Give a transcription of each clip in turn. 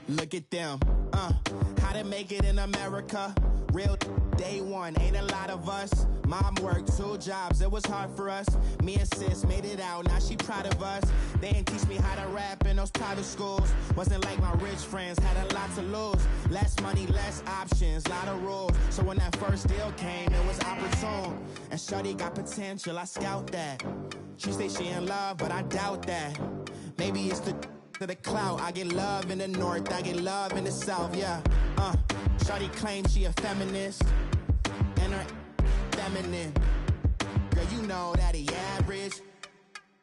Look at them, how to make it in America. Real day one, ain't a lot of us. Mom worked 2 jobs, it was hard for us. Me and sis made it out, now she proud of us. They didn't teach me how to rap in those private schools. Wasn't like my rich friends, had a lot to lose. Less money, less options, lot of rules. So when that first deal came, it was opportune. And shorty got potential, I scout that. She say she in love, but I doubt that. Maybe it's to the clout. I get love in the north, I get love in the south, yeah. Shawty claims she a feminist, and her feminine. Girl, you know that he average.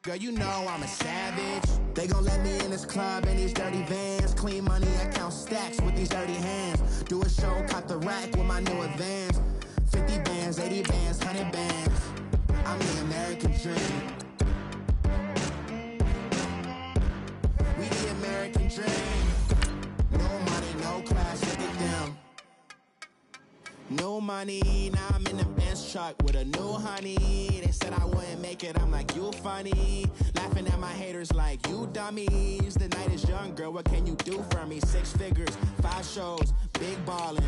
Girl, you know I'm a savage. They gon' let me in this club in these dirty vans. Clean money, I count stacks with these dirty hands. Do a show, caught the rack with my new advance. 50 bands, 80 bands, 100 bands. I'm the American dream. We the American dream. No money, no class, look at them. No money, now I'm in the Benz truck with a new honey. They said I wouldn't make it, I'm like, you funny. Laughing at my haters like, you dummies. The night is young, girl, what can you do for me? 6 figures, 5 shows, big ballin'.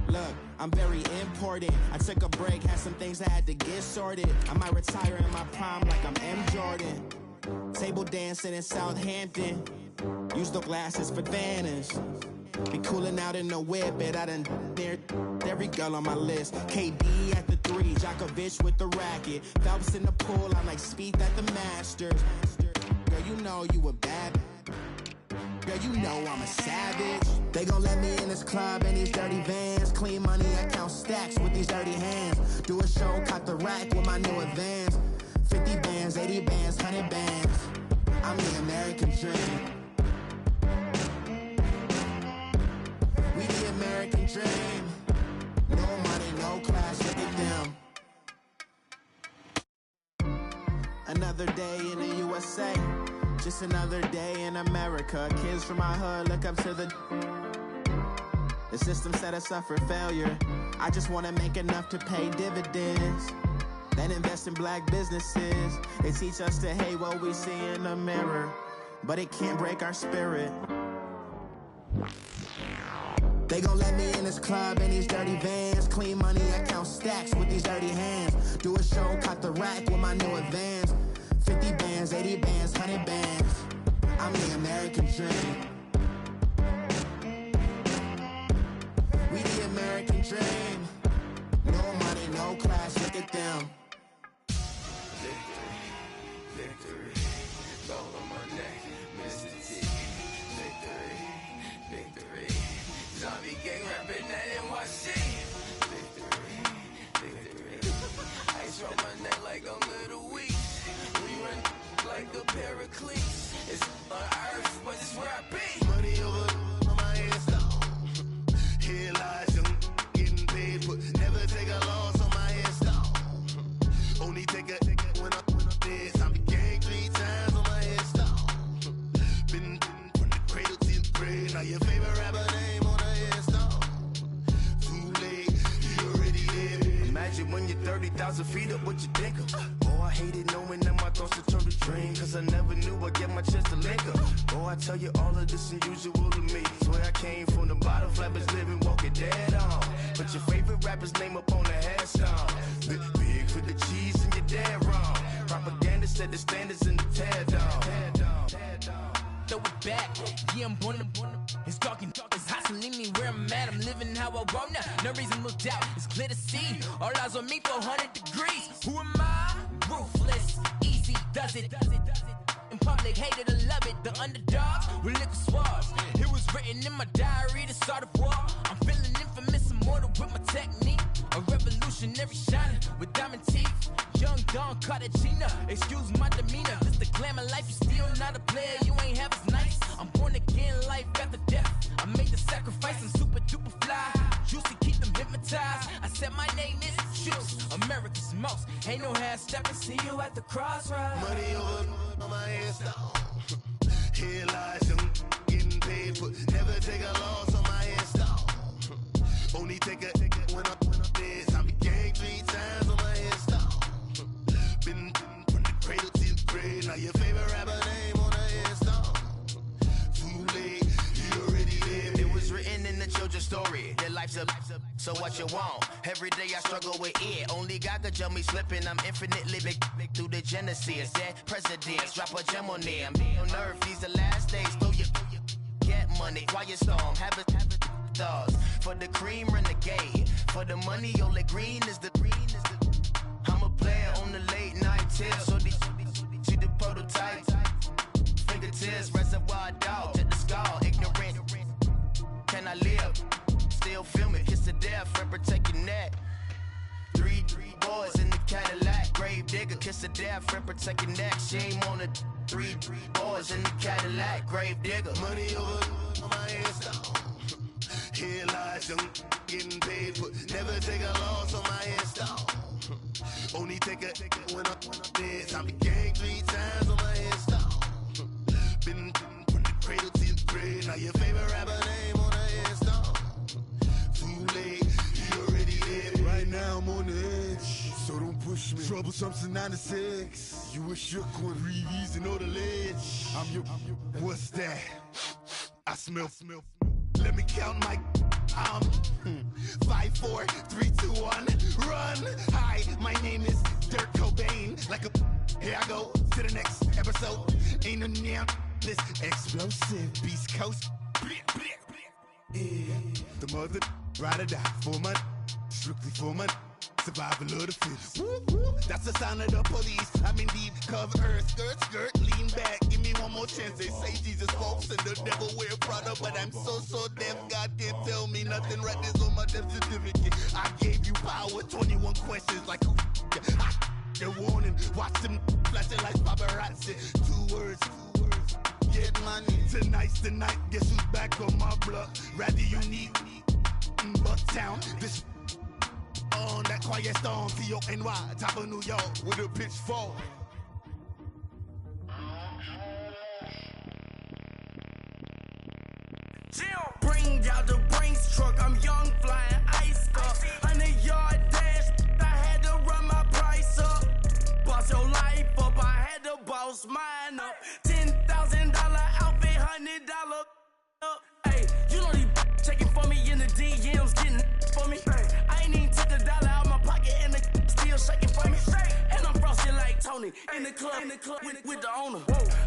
Look, I'm very important. I took a break, had some things I had to get sorted. I might retire in my prime like I'm M. Jordan. Table dancing in Southampton. Use the glasses for Vannas. Be cooling out in the whip, but I done dared every girl on my list. KD at the 3, Djokovic with the racket. Phelps in the pool, I'm like Spieth at the Masters. Girl, you know you a bad. Girl, you know I'm a savage. They gon' let me in this club in these dirty vans. Clean money, I count stacks with these dirty hands. Do a show, caught the rack with my new advance. 50 bands, 80 bands, 100 bands. I'm the American dream. We the American dream. No money, no class, look at them. Another day in the USA. Just another day in America. Kids from my hood look up to the system set us up for failure. I just wanna make enough to pay dividends, then invest in black businesses. They teach us to hate what we see in the mirror, but it can't break our spirit. They gon' let me in this club in these dirty vans. Clean money, I count stacks with these dirty hands. Do a show, caught the rack with my new advance. 50 bands, 80 bands, 100 bands. I'm the American dream. We the American dream. No money, no class, look at them. Victory, victory, it's all on my neck, Mr. T. Victory, victory, zombie gang rapping at NYC. Victory, victory, ice on my neck like a little weak. We run like a paraclete. It's on earth, but it's where I be. Money over on my headstone. Here lies young, getting paid, but never take a loss on my headstone. Only take a when I'm dead. I be gang 3 times on my headstone. Been from the cradle to the grave. Now your favorite rapper name on a headstone. Too late, you already live. Imagine when you're 30,000 feet up, what you think of? Oh, I hated knowing that my thoughts would turn to dream, cause I never knew I'd get my chance to link up. Oh, I tell you all of this unusual to me. Swear I came from the bottom, flappers living, walking dead on. Put your favorite rapper's name up on the headstone. Big for the cheese and you're dead wrong. Propaganda set the standards in the tear down. Throw it back, yeah, I'm born to. It's talking, it's hustling me where I'm at. I'm living how I want now. No reason looked out, it's clear to see. All eyes on me, 400 degrees. Who am I? Ruthless, easy, does it. In public, hated or love it. The underdogs with liquor swabs. It was written in my diary to start a war. I'm feeling infamous, immortal with my technique. A revolutionary shining with diamond teeth. Young Don Cartagena, excuse my demeanor. This the glamour life, you still not a player, you ain't half as nice. I'm born again, life after death. I made the sacrifice, I'm super duper fly. Juicy, keep them hypnotized. I said my name is Juice, America's most. Ain't no half stepping, see you at the crossroads. Money over on my headstone. Here lies young, getting paid, but never take a loss on my headstone. Only take a when I'm dead. I be gang 3 times on my headstone. Been from the cradle to the grave. Now your favorite rapper name on a headstone. Too late, you already you want. Every day I struggle with it. Only God could jump me slipping. I'm infinitely big through the Genesis. Dead presidents, drop a gem on them. On earth, these the last days. Throw your get money, quiet storm, have it stars. For the cream, renegade. For the money, only green is the I'm a player on the late night tip. So these see the prototype. Fingertips, reservoir dog, check the skull, ignorant. Can I live? Still film it, kiss to death, friend, protect your neck. Three boys in the Cadillac, grave digger, kiss to death, friend, protect your neck. Shame on the three boys in the Cadillac, grave digger. Money over on my headstone. Here lies young, getting paid, but never take a loss on my headstone. Only take a when I'm dead. Time to gang 3 times on my headstone. Been from the cradle to the grave. Now your favorite rapper name on the headstone. Too late, you already dead. Right now I'm on the edge, so don't push me. Troublesome to 96. You a shook one, breathe easy, know the ledge. I'm your. What's that? I smell. Let me count my. 5, 4, 3, 2, 1, run. Hi, my name is Dirk Cobain. Like a. Here I go to the next episode. Ain't no damn this explosive Beast Coast. Yeah. The mother ride or die for my strictly for my survival of the fittest. That's the sound of the police. I'm indeed cover earth, skirt, lean back. Give me one more chance. They say Jesus walks and the devil wear Prada, but I'm so deaf. God can't tell me nothing. Right there's on my death certificate. I gave you power. 21 questions like who? They're warning. Watch them flashing like paparazzi. 2 words. Get money. Tonight's the night. Guess who's back on my block? Rather unique. Bucktown. This. On that quiet storm, T-O-N-Y, top of New York, with a pitchfork. Bring out the Brinks truck, I'm young, flying ice up. 100-yard dash, I had to run my price up. Boss your life up, I had to boss mine up. $10,000 outfit, $100 up. Hey, you know these checking for me in the DMs, getting for me. I ain't even took $1 out my pocket and the still shaking for me. And I'm frosty like Tony in the club with the owner.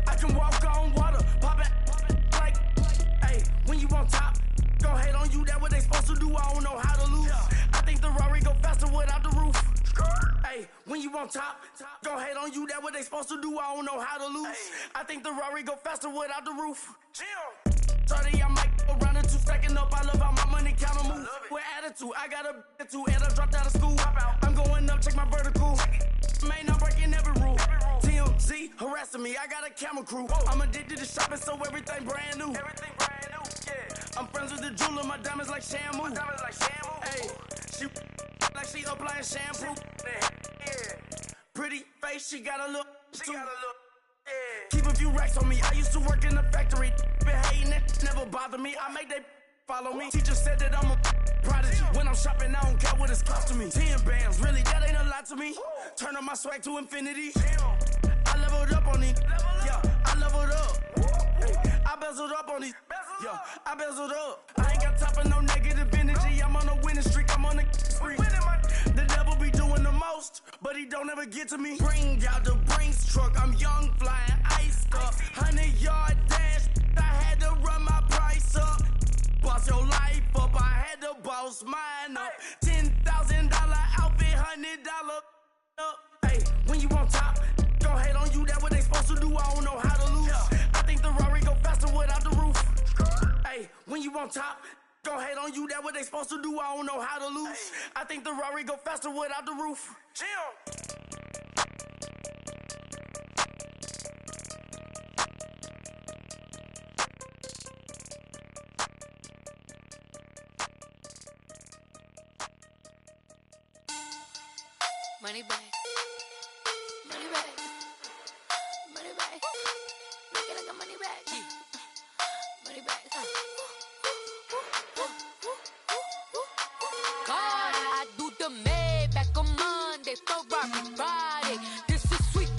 I can walk on water, pop it like, hey, when you on top, gon' hate on you, that what they supposed to do, I don't know how to lose. I think the Rari go faster without the roof. Hey, when you on top, gon' hate on you, that what they supposed to do, I don't know how to lose. I think the Rari go faster without the roof. 30, I might go around the 2 stacking up. I love how my money counter move. With attitude, I got a attitude, and I dropped out of school. I'm going up, check my vertical. Man, I'm breaking every rule. TMZ harassing me, I got a camera crew. I'm addicted to shopping, so everything brand new. Yeah. I'm friends with the jeweler, my diamonds like Shamu. Hey, she like she applying shampoo. Yeah. Pretty face, she got a look. Yeah. Keep a few racks on me. I used to work in the factory. Been hating it, never bother me. I make they follow me. Teacher said that I'm a prodigy. When I'm shopping, I don't care what it's cost to me. 10 bands, really, that ain't a lot to me. Turn on my swag to infinity. I leveled up on these. Yeah, I leveled up. I bezeled up on these. Yeah, I bezeled up. I ain't got time for no negative energy. I'm on a winning streak. I'm on a spree. The devil be doing the most, but he don't ever get to me. Bring out the Brinks truck. I'm young, flying ice up. 100-yard dash. I had to run my price up. Boss your life up. I had to boss mine up. $10,000 outfit, $100 up. Hey, when you on top, gon' hate on you. That what they supposed to do. I don't know how to lose. I think the Rari go faster without the roof. Hey, when you on top, gon' hate on you. That what they supposed to do. I don't know how to lose. I think the Rari go faster without the roof. Money back. Money back. Money back. Make it like a money back. Money back. God, I do the Maybach on Monday, Ferrari Friday. This is sweet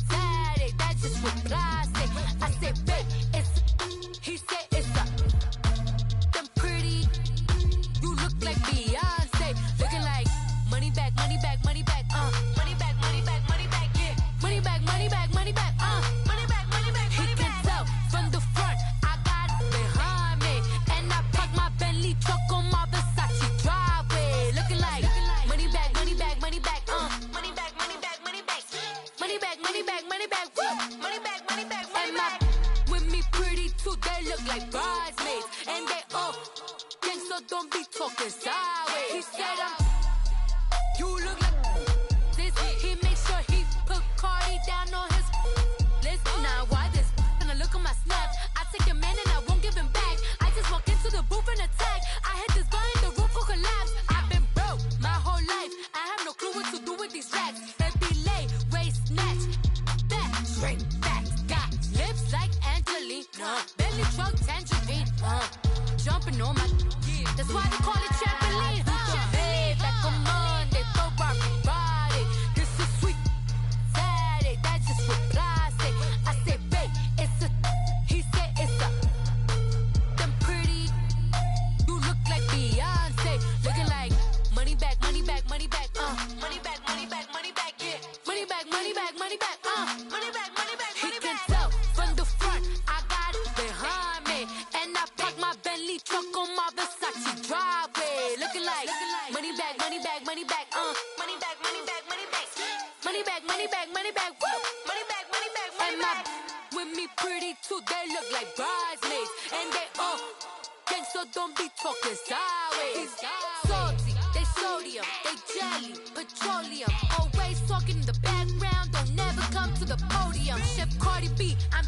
Saturday, that's just what I say. I said, babe, it's he said it's a them pretty. You look like Beyonce. look like bridesmaids. And they all gang, so don't be talking sideways. He said you look like this. He makes sure he put Cardi down on his list. Now why this? Gonna look at my snap. I take your man and I won't give him back. I just walk into the booth and attack. I hit this guy in the roof will collapse. I've been broke my whole life. I have no clue what to do with these racks. They be late, waist snatch, back, straight back. Got lips like Angelina, belly truck tangerine. Jumping on my, that's why they call it trampoline. Hey, back on Monday for Rocky Friday. This is sweet Saturday, that's just with plastic. I say, babe, it's a, he said it's a, them pretty, you look like Beyonce. Looking like money back, money back, money back, money back, money back, money back, yeah. Money back, money back, money back, money back, money back, money back. He can tell from the front, I got it behind me. And I park my Bentley truck on my Versace driveway. Looking like money back, money back, money back, money back, money back, money back. Money back, money back, money back, woo. Money back, money back, money back. With me pretty too, they look like bridesmaids. And they all gang, so don't be talking sideways. Salty, they sodium, they jelly, petroleum. Always talking in the background, don't never come to the podium. Chef Cardi B, I'm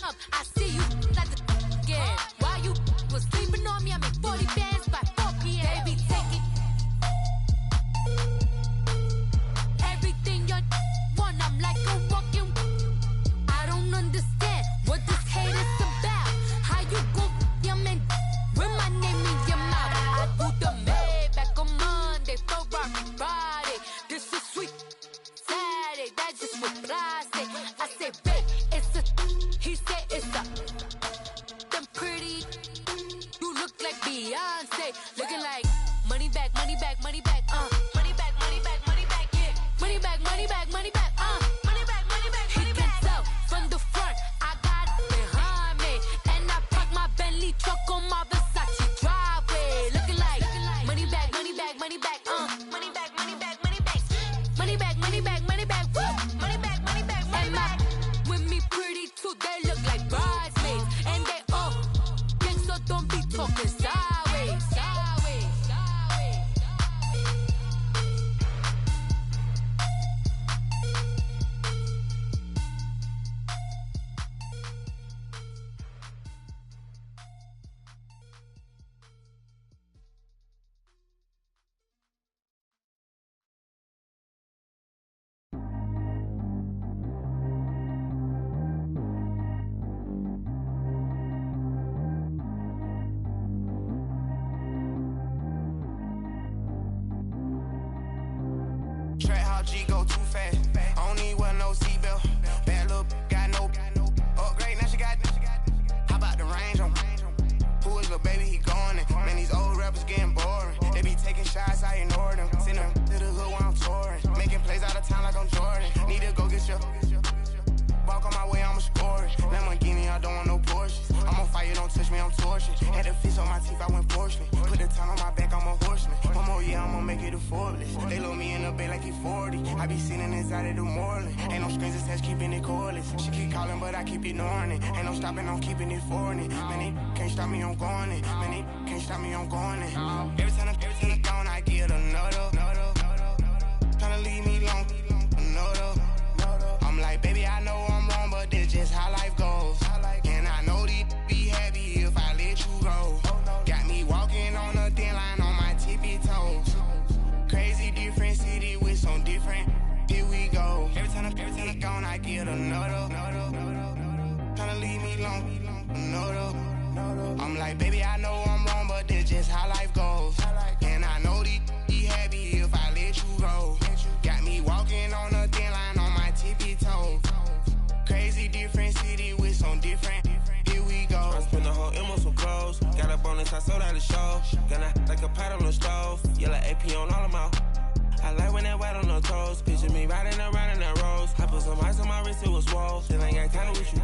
up, I see you like the again. While you was sleeping on me, I make 40 bands by 4 p.m. They be taking everything you want, I'm like a walking. I don't understand what this hate is about. How you go your man with my name in your mouth? I do the Maybach on Monday for Rocky Friday. This is sweet Saturday, that's just with plastic. I say, babe, it's a, he said it's a, them pretty, you look like Beyonce. Looking like money back, money back, money back, money back, money back, money back, yeah. Money back, money back, money back, money back, money back, money back. He can tell from the front, I got it behind me. And I park my Bentley truck on my Versace driveway. Looking like money back, money back, money back, money back, money back, money back. Money back, money back, money back, woo. Money back, money back, money back. With me pretty too, they look like bridesmaids. And they all gang, so don't be talking sideways. Sideways, sideways. Track how G go too fast. I don't need wear no seatbelt. Bad little got no upgrade. Now she got. How about the range on? Who is the baby? He going in. Man, these old rappers getting boring. They be taking shots, I ignore them. Send them to the hood while I'm touring. Making plays out of town like I'm Jordan. Need to go get your. Walk on my way, I'ma score it. Lamborghini, I don't want no Porsches. I'm on fire, don't touch me, I'm torching. Had the fish on my teeth, I went fortunate. Put the time on my back, I'm a horseman. One more year, I'ma make it a Forbes. They load me in the bay like he 40. I be sitting inside of the Moreland. Ain't no strings attached, keeping it cordless. She keep calling, but I keep ignoring it. Ain't no stopping, I'm keeping it for it. Man, they can't stop me, I'm going it. Man, they can't stop me, I'm going it. Every time I gone, I get another. Tryna leave me long, another. I'm like, baby, I know I'm wrong, but this just how life goes. And I know these be happy if I let you go. Got me walking on a thin line on my tippy toes. Crazy different city with some different. Here we go. Every time I gone, I get another. Tryna leave me long, another. I'm like, baby, I know I'm wrong, but this just how life goes. And I know these be happy if I let you go. Got me walking on a thin line on my tippy toes. Crazy different city with some different. Here we go. I spent the whole M on some clothes. Got up on this, I sold out the show. Gonna like a pot on the stove. Yellow AP on all of my. I like when that white on the toes. Picture me riding around in that rose. I put some ice on my wrist, it was swole. Still ain't got time with you.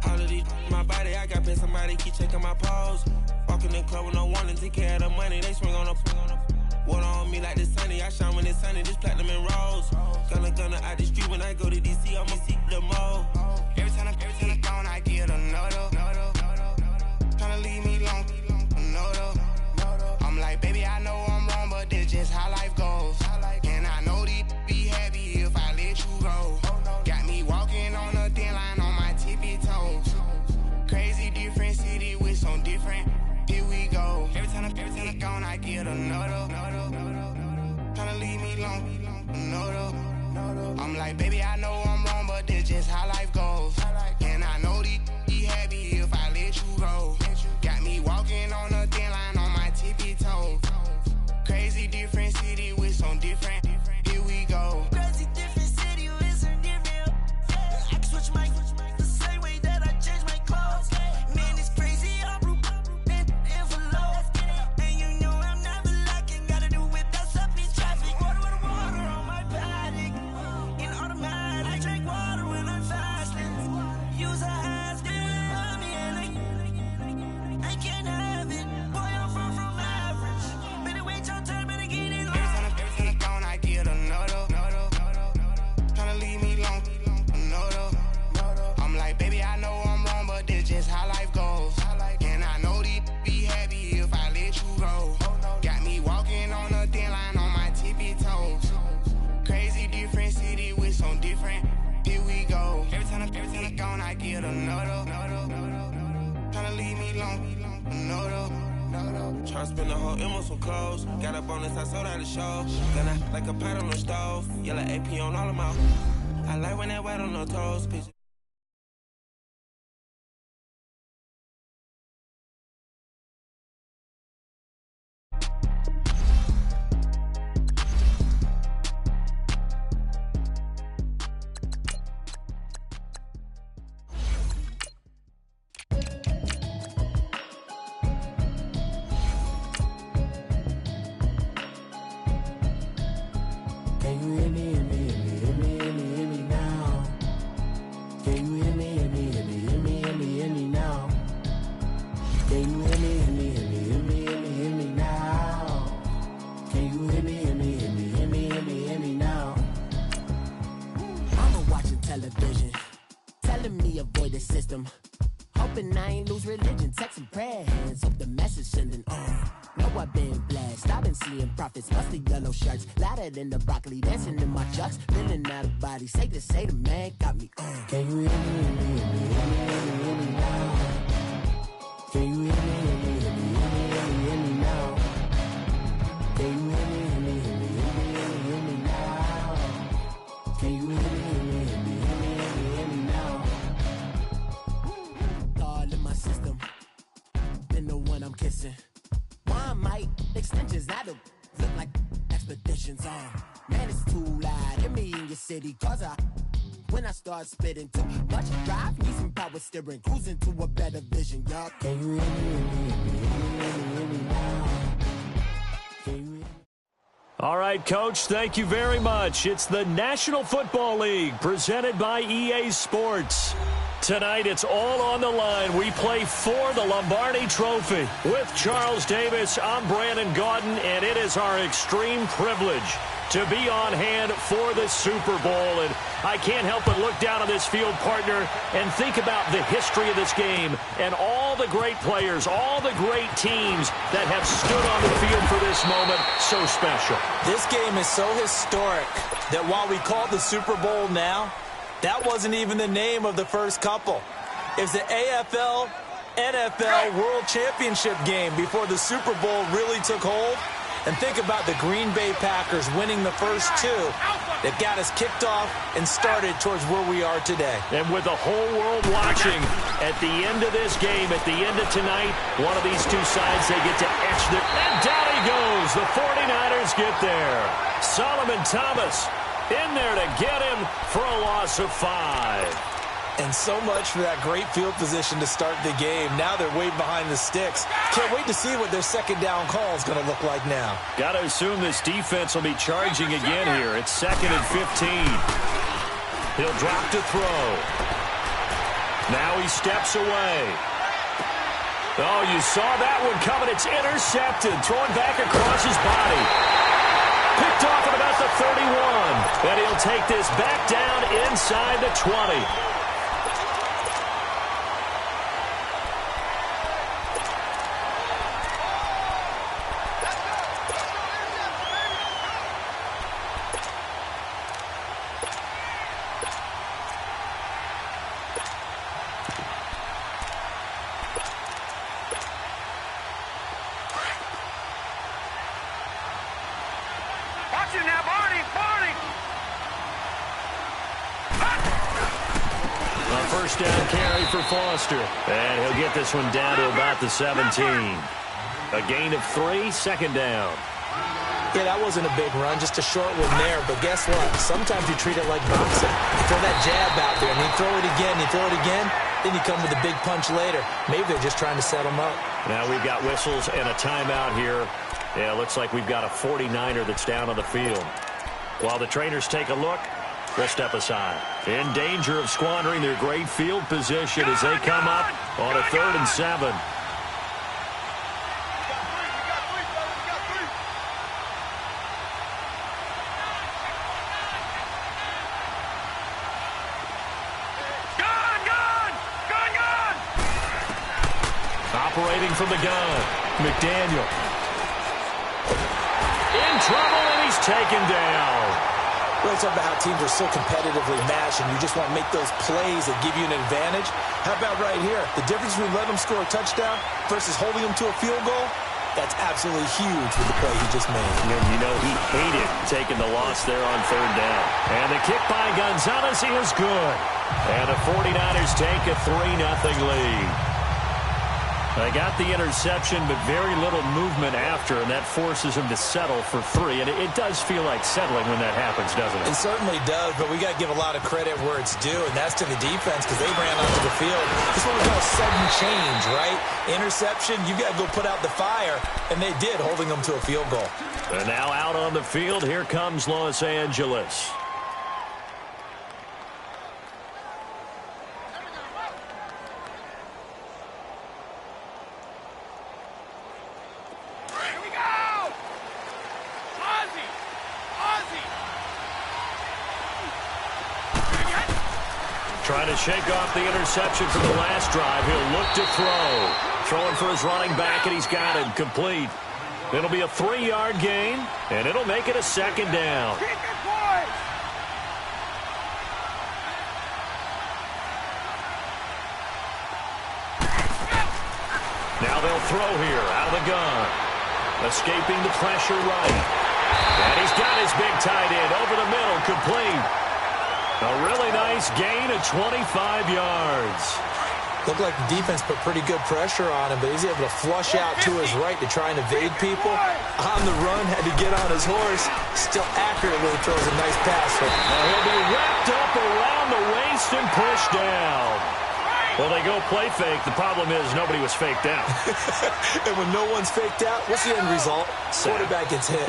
All of these my body, I got paid somebody keep checking my pose. Walking in the club with no warning, take care of the money. They swing on the water on me like the sunny. I shine when it's sunny, this platinum and rose. Gonna out the street when I go to DC, I'ma see the mall. Every time I gone, I get another. like, baby, I know I'm wrong, but this just how life goes. And I know these be happy if I let you go. Got me walking on a thin line on my tippy toes. Crazy different city with some different. Here we go. Crazy different city with some different. I can switch my the same way that I change my clothes. Man, it's crazy. I'm and envelope. And you know I'm never lacking. Gotta do without stopping traffic. Water with water on my paddock. In automatic. I drink water when I'm fasting. Use a ass to love me and I can't have it. Boy, I'm far from average. Better wait your turn, better get in line. Every time gone, I get another. Tryna leave me alone, another. I'm like, baby, I know I'm wrong, but this just how life goes. And I know these be happy if I let you go. Got me walking on a thin line on my tippy toes. Crazy different city with some different. Here we go. Every time I'm gone, I get another. Tryna leave me alone, another. Tryna spend the whole M on some clothes. Got up on this, I sold out the show. Then I like a pot on the stove. Yellow AP on all of my. I like when that wet on the toes. Picture. Can you hear me, hear me, hear me, hear me, hear me, hear me now? Can you hear me, hear me, hear me, hear me, hear me, hear me now? Can you hear me, hear me, hear me, hear me, hear me, hear me now? Can you hear me, hear me, hear me, hear me, hear me, hear me now? Mama watching television, telling me avoid the system. Hoping I ain't lose religion, texting prayer hands, hope the message sending on. Know I've been blessed, I've been seeing prophets, musty yellow shirts, louder than the broccoli, dancing in my chucks, feeling out of body, say the man got me on. Can you hear me, hear me, hear me, hear me, hear me, hear me now? Can you hear me, hear me, hear me, hear me, hear me, hear me now? Can you hear me, hear me, hear me, hear me, hear me, hear me now? Can you hear me, hear me, hear me, hear me, hear me, hear me now? All in my system, been the one I'm kissing. One might extensions that'll look like expeditions on. Man, it's too loud. Hear me in your city, cause when I start spitting too much drive, need some power steering, cruising to a better vision, y'all. Can you hear me, hear me, hear me, hear me, hear me now? Can you hear me? All right, Coach, thank you very much. It's the National Football League presented by EA Sports. Tonight, it's all on the line. We play for the Lombardi Trophy. With Charles Davis, I'm Brandon Gaudin, and it is our extreme privilege to be on hand for the Super Bowl. And I can't help but look down on this field, partner, and think about the history of this game and all the great players, all the great teams that have stood on the field for this moment. So special. This game is so historic that while we call it the Super Bowl now, that wasn't even the name of the first couple. It's the AFL, NFL World Championship game before the Super Bowl really took hold. And think about the Green Bay Packers winning the first two that got us kicked off and started towards where we are today. And with the whole world watching, at the end of this game, at the end of tonight, one of these two sides, they get to etch the... And down he goes. The 49ers get there. Solomon Thomas in there to get him for a loss of 5. And so much for that great field position to start the game. Now they're way behind the sticks. Can't wait to see what their second down call is going to look like now. Got to assume this defense will be charging again here. It's 2nd and 15. He'll drop to throw. Now he steps away. Oh, you saw that one coming. It's intercepted. Thrown back across his body. Picked off at about the 31. And he'll take this back down inside the 20. Foster. And he'll get this one down to about the 17. A gain of 3, second down. Yeah, that wasn't a big run, just a short one there. But guess what? Sometimes you treat it like boxing. You throw that jab out there, and you throw it again, then you come with a big punch later. Maybe they're just trying to set them up. Now we've got whistles and a timeout here. Yeah, looks like we've got a 49er that's down on the field. While the trainers take a look, we'll step aside. In danger of squandering their great field position as they come up on a 3rd and 7. Operating from the gun, McDaniel. In trouble, and he's taken down. Well, it's about how teams are so competitively matched, and you just want to make those plays that give you an advantage. How about right here? The difference between letting them score a touchdown versus holding them to a field goal, that's absolutely huge with the play he just made. And you know he hated taking the loss there on 3rd down. And the kick by Gonzalez, he is good. And the 49ers take a 3-0 lead. They got the interception, but very little movement after, and that forces him to settle for 3. And it does feel like settling when that happens, doesn't it? It certainly does, but we got to give a lot of credit where it's due, and that's to the defense because they ran onto the field. This one was all sudden change, right? Interception, you got to go put out the fire, and they did, holding them to a field goal. And now out on the field, here comes Los Angeles. Trying to shake off the interception from the last drive. He'll look to throw. Throwing for his running back, and he's got it complete. It'll be a 3-yard gain, and it'll make it a 2nd down. Now they'll throw here out of the gun. Escaping the pressure right. And he's got his big tight end over the middle, complete. A really nice gain of 25 yards. Looked like the defense put pretty good pressure on him, but he's able to flush out to his right to try and evade people. On the run, had to get on his horse. Still accurately throws a nice pass. Now he'll be wrapped up around the waist and pushed down. Well, they go play fake. The problem is nobody was faked out. And when no one's faked out, what's the end result? Quarterback gets hit.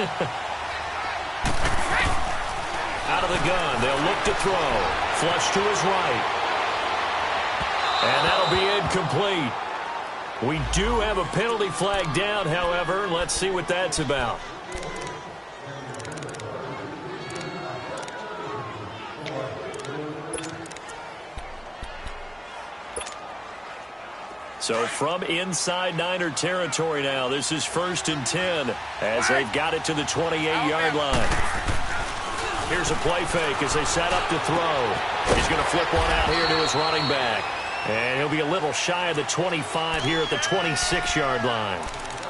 Out of the gun, they'll look to throw. Flush to his right. And that'll be incomplete. We do have a penalty flag down, however. Let's see what that's about. So from inside Niner territory now, this is 1st and 10 as they've got it to the 28-yard line. Here's a play fake as they set up to throw. He's going to flip one out here to his running back. And he'll be a little shy of the 25 here at the 26-yard line.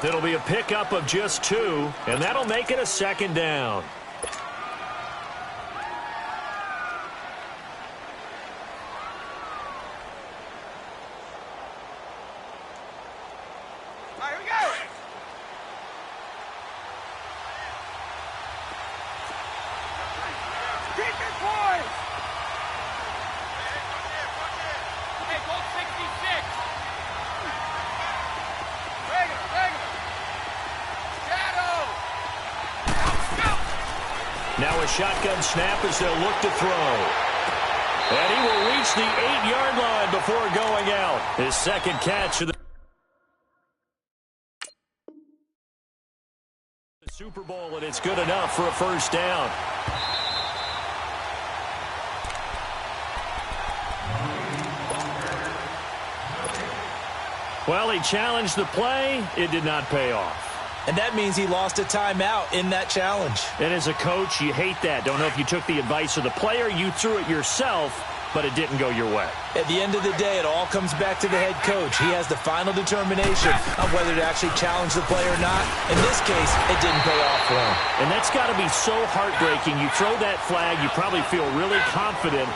It'll be a pickup of just 2, and that'll make it a 2nd down. Now a shotgun snap as they'll look to throw. And he will reach the 8-yard line before going out. His second catch of the Super Bowl, and it's good enough for a 1st down. Well, he challenged the play. It did not pay off. And that means he lost a timeout in that challenge. And as a coach, you hate that. Don't know if you took the advice of the player. You threw it yourself, but it didn't go your way. At the end of the day, it all comes back to the head coach. He has the final determination on whether to actually challenge the play or not. In this case, it didn't pay off for him. And that's got to be so heartbreaking. You throw that flag, you probably feel really confident,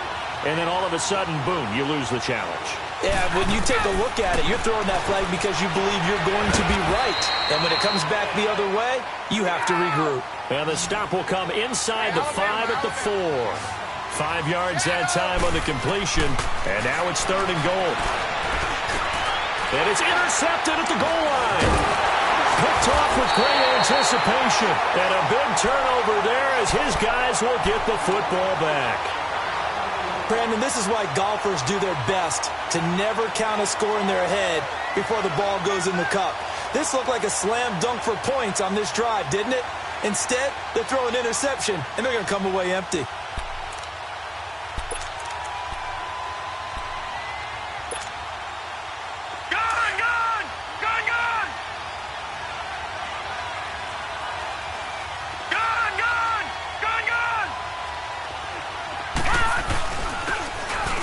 and then all of a sudden, boom, you lose the challenge. Yeah, when you take a look at it, you're throwing that flag because you believe you're going to be right. And when it comes back the other way, you have to regroup. And the stop will come inside the 5 at the 4. 5 yards that time on the completion, and now it's 3rd and goal. And it's intercepted at the goal line. Picked off with great anticipation. And a big turnover there as his guys will get the football back. Brandon, this is why golfers do their best to never count a score in their head before the ball goes in the cup. This looked like a slam dunk for points on this drive, didn't it? Instead, they throw an interception, and they're going to come away empty.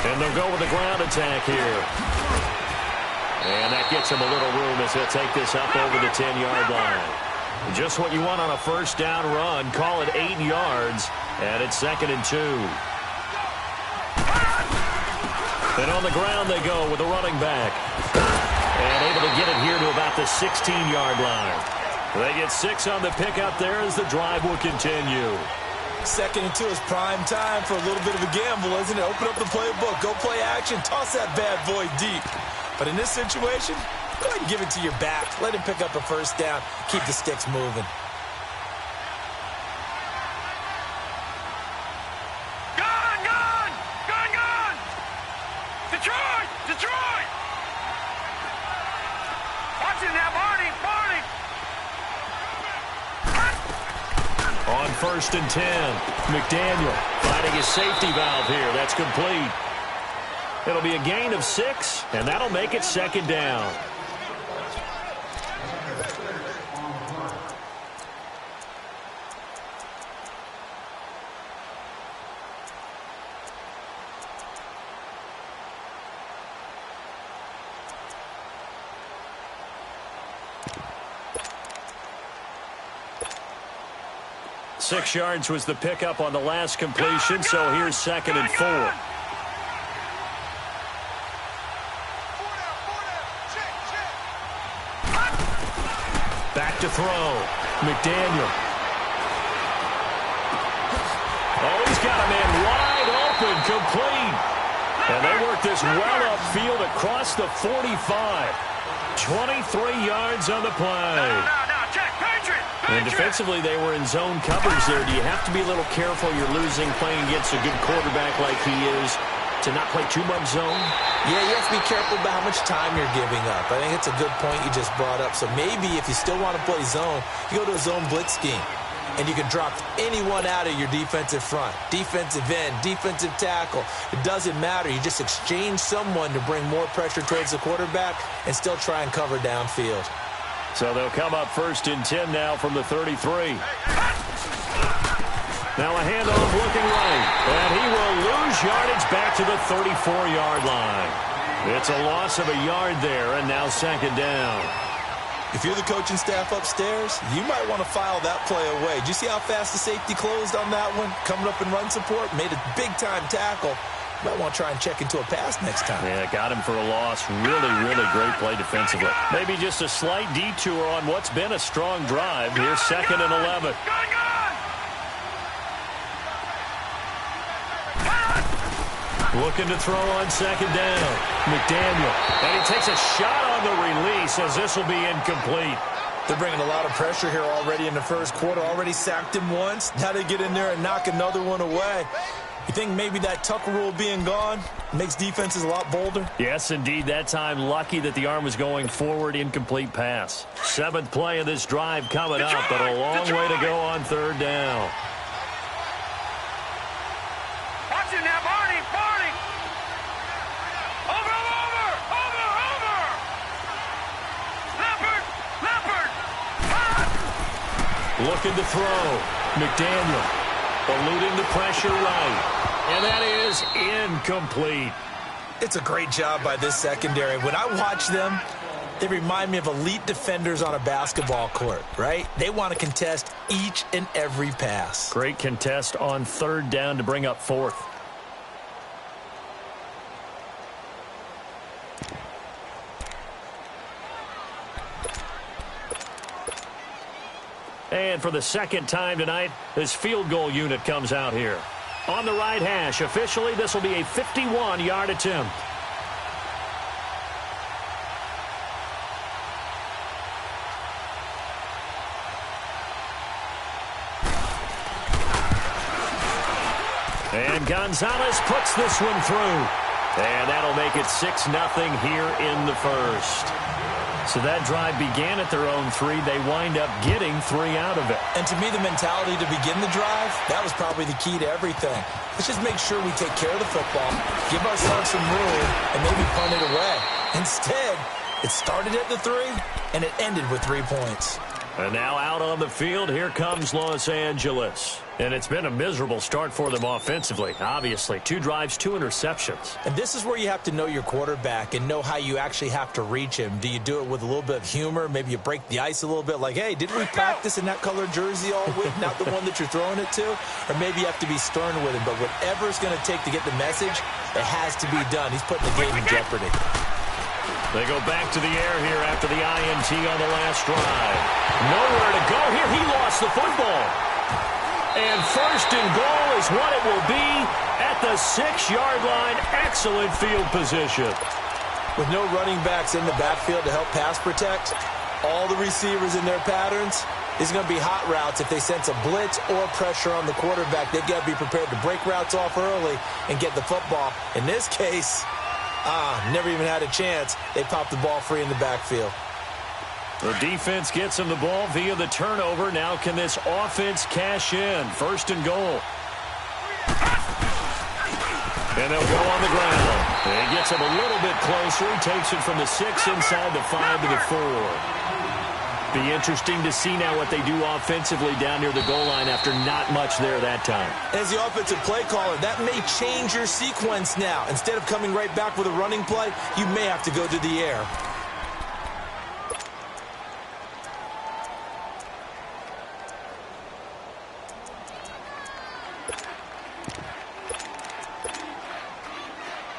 And they'll go with the ground attack here. And that gets him a little room as he'll take this up over the 10-yard line. Just what you want on a first down run. Call it 8 yards. And it's 2nd and 2. And on the ground they go with a running back. And able to get it here to about the 16-yard line. They get 6 on the pickup there as the drive will continue. 2nd and 2 is prime time for a little bit of a gamble, isn't it? Open up the playbook, go play action, toss that bad boy deep. But in this situation, go ahead and give it to your back. Let him pick up a first down, keep the sticks moving. Gun! Detroit! Watch it now, Barney! On 1st and 10, McDaniel finding his safety valve here. That's complete. It'll be a gain of 6, and that'll make it 2nd down. Six yards was the pickup on the last completion, so here's 2nd and 4. Back to throw. McDaniel. Oh, he's got a man wide open, complete. And they work this well upfield across the 45. 23 yards on the play. And defensively, they were in zone coverage there. Do you have to be a little careful? You're losing playing against a good quarterback like he is to not play too much zone? Yeah, you have to be careful about how much time you're giving up. I think it's a good point you just brought up. So maybe if you still want to play zone, you go to a zone blitz scheme. And you can drop anyone out of your defensive front. Defensive end, defensive tackle. It doesn't matter. You just exchange someone to bring more pressure towards the quarterback and still try and cover downfield. So they'll come up 1st and 10 now from the 33. Now a handoff looking right. And he will lose yardage back to the 34-yard line. It's a loss of a yard there, and now 2nd down. If you're the coaching staff upstairs, you might want to file that play away. Did you see how fast the safety closed on that one? Coming up in run support, made a big-time tackle. Might want to try and check into a pass next time. Yeah, got him for a loss. Really, really great play defensively. Maybe just a slight detour on what's been a strong drive. Here's 2nd and 11. Looking to throw on 2nd down. McDaniel. And he takes a shot on the release as this will be incomplete. They're bringing a lot of pressure here already in the first quarter. Already sacked him once. Now they get in there and knock another one away. You think maybe that Tucker rule being gone makes defenses a lot bolder? Yes, indeed. That time, lucky that the arm was going forward. Incomplete pass. 7th play of this drive coming up, but a long way to go on 3rd down. Watch it now, Barney! Over! Leopard! Looking to throw. McDaniel eluding the pressure right. And that is incomplete. It's a great job by this secondary. When I watch them, they remind me of elite defenders on a basketball court, right? They want to contest each and every pass. Great contest on 3rd down to bring up 4th. And for the second time tonight, this field goal unit comes out here. On the right hash, officially, this will be a 51-yard attempt. And Gonzalez puts this one through. And that'll make it 6-0 here in the first. So that drive began at their own 3. They wind up getting 3 out of it. And to me, the mentality to begin the drive, that was probably the key to everything. Let's just make sure we take care of the football, give ourselves some room, and maybe punt it away. Instead, it started at the 3, and it ended with 3 points. And now out on the field, here comes Los Angeles. And it's been a miserable start for them offensively, obviously. 2 drives, 2 interceptions. And this is where you have to know your quarterback and know how you actually have to reach him. Do you do it with a little bit of humor? Maybe you break the ice a little bit like, hey, didn't we practice in that colored jersey all week, not the one that you're throwing it to? Or maybe you have to be stern with him. But whatever it's going to take to get the message, it has to be done. He's putting the game in jeopardy. They go back to the air here after the INT on the last drive. Nowhere to go here. He lost the football. And first and goal is what it will be at the 6-yard line. Excellent field position. With no running backs in the backfield to help pass protect, all the receivers in their patterns, these are going to be hot routes. If they sense a blitz or pressure on the quarterback, they've got to be prepared to break routes off early and get the football. In this case, never even had a chance. They popped the ball free in the backfield. The defense gets him the ball via the turnover. Now can this offense cash in? First and goal. And they'll go on the ground. He gets him a little bit closer. He takes it from the 6 inside the 5 to the 4. Be interesting to see now what they do offensively down near the goal line after not much there that time. As the offensive play caller, that may change your sequence now. Instead of coming right back with a running play, you may have to go to the air.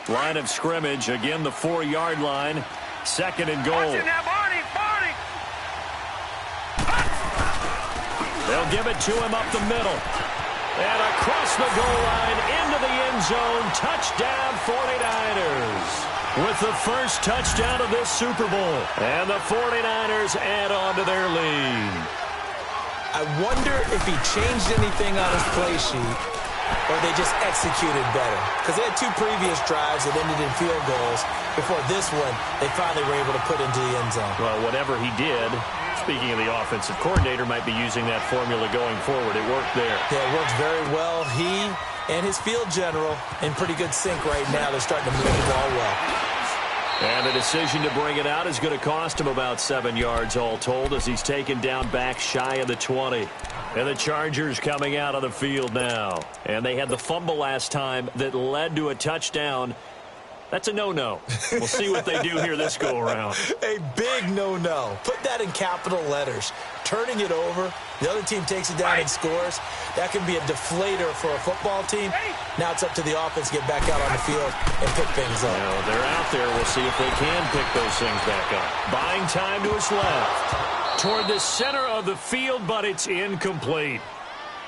Line of scrimmage, again the 4-yard line. Second and goal. They'll give it to him up the middle. And across the goal line, into the end zone. Touchdown, 49ers. With the first touchdown of this Super Bowl. And the 49ers add on to their lead. I wonder if he changed anything on his play sheet, or they just executed better. Because they had 2 previous drives that ended in field goals. Before this one, they finally were able to put into the end zone. Well, whatever he did, speaking of the offensive coordinator, might be using that formula going forward. It worked there. Yeah, it worked very well. He and his field general in pretty good sync right now. They're starting to move the ball well. And the decision to bring it out is going to cost him about 7 yards all told as he's taken down back shy of the 20. And the Chargers coming out of the field now. And they had the fumble last time that led to a touchdown. That's a no-no. We'll see what they do here this go-around. A big no-no. Put that in capital letters. Turning it over, the other team takes it down and scores. That can be a deflator for a football team. Now it's up to the offense to get back out on the field and pick things up. Well, they're out there. We'll see if they can pick those things back up. Buying time to his left. Toward the center of the field, but it's incomplete.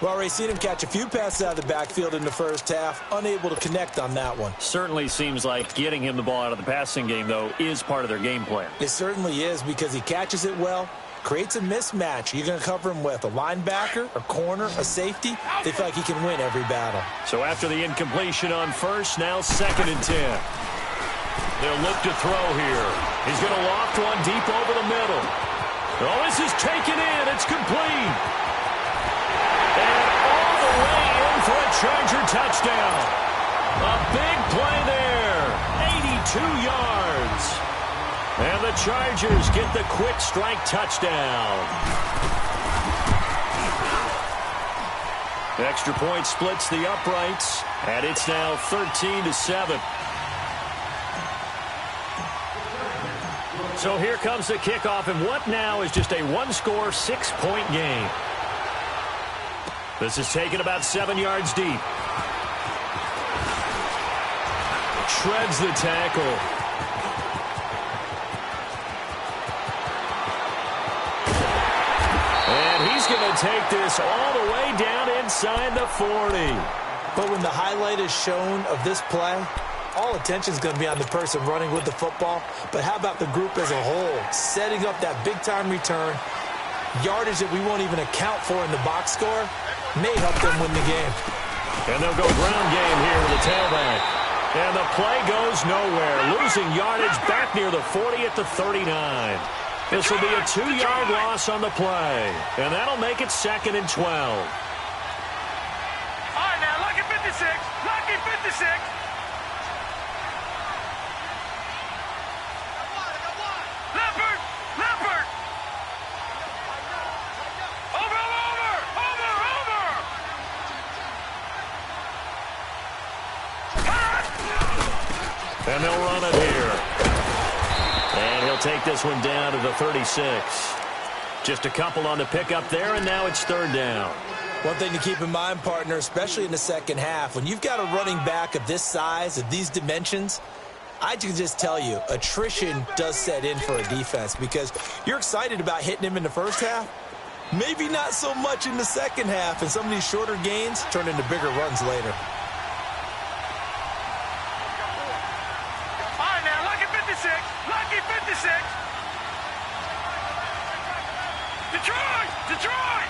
Well, Ray, seen him catch a few passes out of the backfield in the first half. Unable to connect on that one. Certainly seems like getting him the ball out of the passing game, though, is part of their game plan. It certainly is because he catches it well, creates a mismatch. You're going to cover him with a linebacker, a corner, a safety. They feel like he can win every battle. So after the incompletion on first, now 2nd and 10. They'll look to throw here. He's going to loft one deep over the middle. Oh, this is taken in. It's complete. And all the way in for a Charger touchdown. A big play there. 82 yards. And the Chargers get the quick strike touchdown. Extra point splits the uprights, and it's now 13-7. So here comes the kickoff, and what now is just a 1-score, 6-point game. This is taken about 7 yards deep. Shreds the tackle. And he's he's going to take this all the way down inside the 40. But when the highlight is shown of this play, all attention is going to be on the person running with the football. But how about the group as a whole, setting up that big-time return, yardage that we won't even account for in the box score, may help them win the game. And they'll go ground game here with the tailback. And the play goes nowhere, losing yardage back near the 40 at the 39. This will be a 2-yard loss on the play, and that'll make it 2nd and 12. All right, now, lucky 56. Lucky 56. Leopard. Leopard. Over. And they'll run it here. And he'll take this one down to the 36. Just a couple on the pickup there, and now it's 3rd down. One thing to keep in mind, partner, especially in the second half, when you've got a running back of this size, of these dimensions, I can just tell you, attrition does set in for a defense because you're excited about hitting him in the first half. Maybe not so much in the second half, and some of these shorter gains turn into bigger runs later. All right, now, lucky 56. Lucky 56. Detroit.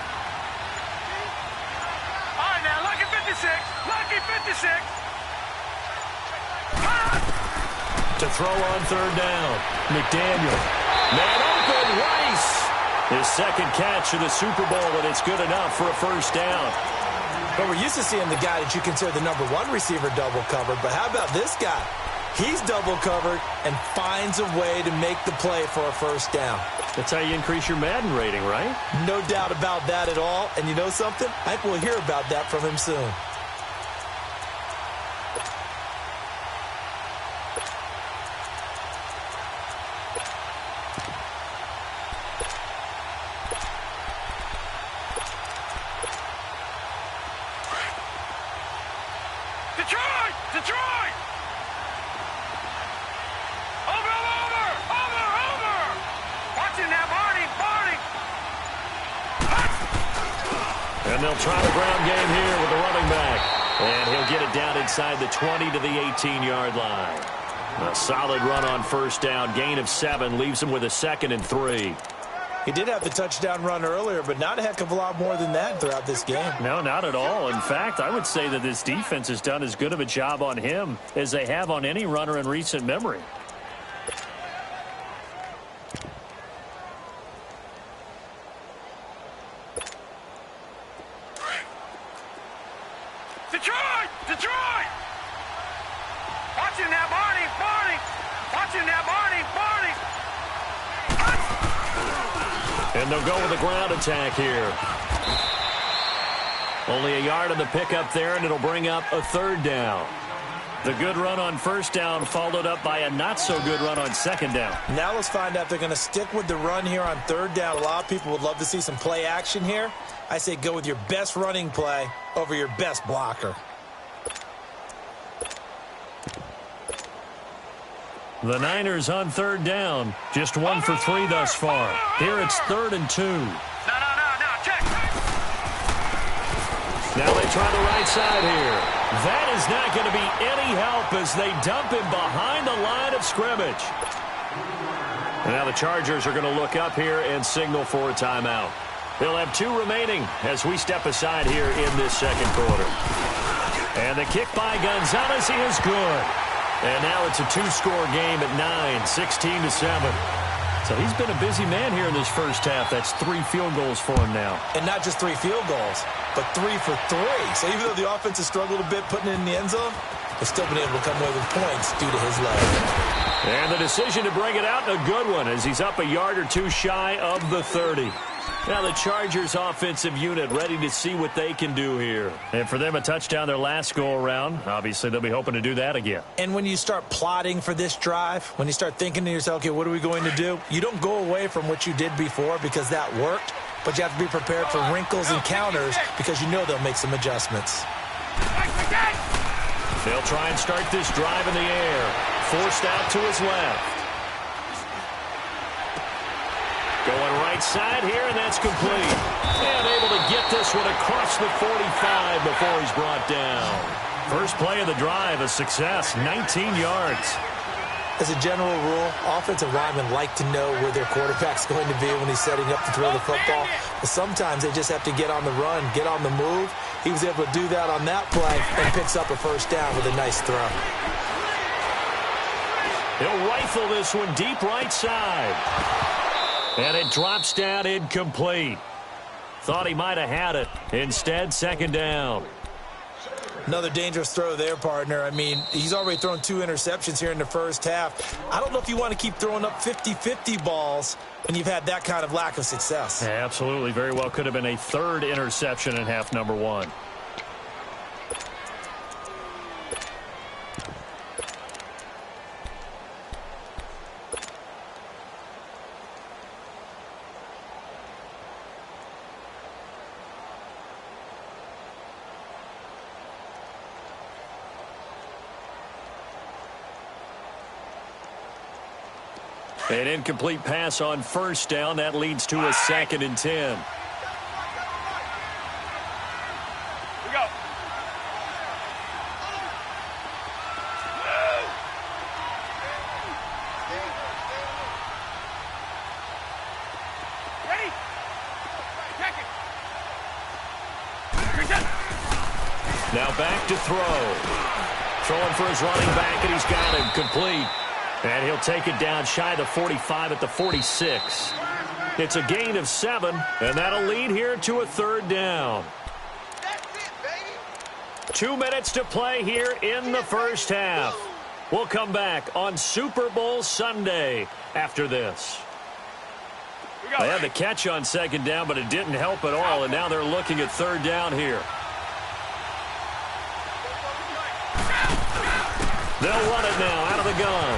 All right, now, lucky 56. Lucky 56. To throw on 3rd down. McDaniel. Man open, Rice. His second catch of the Super Bowl, and it's good enough for a 1st down. But we're used to seeing the guy that you consider the number 1 receiver double covered. But how about this guy? He's double covered and finds a way to make the play for a 1st down. That's how you increase your Madden rating, right? No doubt about that at all. And you know something? I think we'll hear about that from him soon. Detroit. Over. Watch it now, Barney. And they'll try the ground game here with the running back. And he'll get it down inside the 20 to the 18-yard line. A solid run on 1st down. Gain of 7 leaves him with a 2nd and 3. He did have the touchdown run earlier, but not a heck of a lot more than that throughout this game. No, not at all. In fact, I would say that this defense has done as good of a job on him as they have on any runner in recent memory. Detroit. Watch it now, Barney. Watch it now, Barney. And they'll go with a ground attack here. Only a yard on the pickup there, and it'll bring up a 3rd down. The good run on 1st down followed up by a not-so-good run on 2nd down. Now let's find out if they're going to stick with the run here on 3rd down. A lot of people would love to see some play action here. I say go with your best running play over your best blocker. The Niners on 3rd down. Just 1 for 3 thus far. Here it's 3rd and 2. No, check. Now they try the right side here. That is not going to be any help as they dump him behind the line of scrimmage. And now the Chargers are going to look up here and signal for a timeout. They'll have 2 remaining as we step aside here in this 2nd quarter. And the kick by Gonzalez is good. And now it's a 2-score game at 9, 16-7. So he's been a busy man here in this first half. That's 3 field goals for him now. And not just 3 field goals, but 3 for 3. So even though the offense has struggled a bit putting it in the end zone, they've still been able to come away with points due to his leg. And the decision to bring it out, a good one, as he's up a yard or 2 shy of the 30. Now the Chargers offensive unit ready to see what they can do here. And for them, a touchdown their last go-around. Obviously, they'll be hoping to do that again. And when you start plotting for this drive, when you start thinking to yourself, okay, what are we going to do? You don't go away from what you did before because that worked, but you have to be prepared for wrinkles and counters because you know they'll make some adjustments. They'll try and start this drive in the air. Forced out to his left. Going right side here, and that's complete. And able to get this one across the 45 before he's brought down. First play of the drive, a success, 19 yards. As a general rule, offensive linemen like to know where their quarterback's going to be when he's setting up to throw the football. But sometimes they just have to get on the run, get on the move. He was able to do that on that play and picks up a first down with a nice throw. He'll rifle this one deep right side. And it drops down incomplete. Thought he might have had it. Instead, second down. Another dangerous throw there, partner. I mean, he's already thrown 2 interceptions here in the first half. I don't know if you want to keep throwing up 50-50 balls when you've had that kind of lack of success. Yeah, absolutely. Very well could have been a third interception in half number 1. An incomplete pass on first down. That leads to a 2nd and 10. We go. Ready? Check it. Now back to throw. Throwing for his running back, and he's got him complete. And he'll take it down shy the 45 at the 46. It's a gain of 7, and that'll lead here to a 3rd down. That's it, baby. 2 minutes to play here in the first half. We'll come back on Super Bowl Sunday after this. They had the catch on 2nd down, but it didn't help at all, and now they're looking at 3rd down here. They'll run it now out of the gun.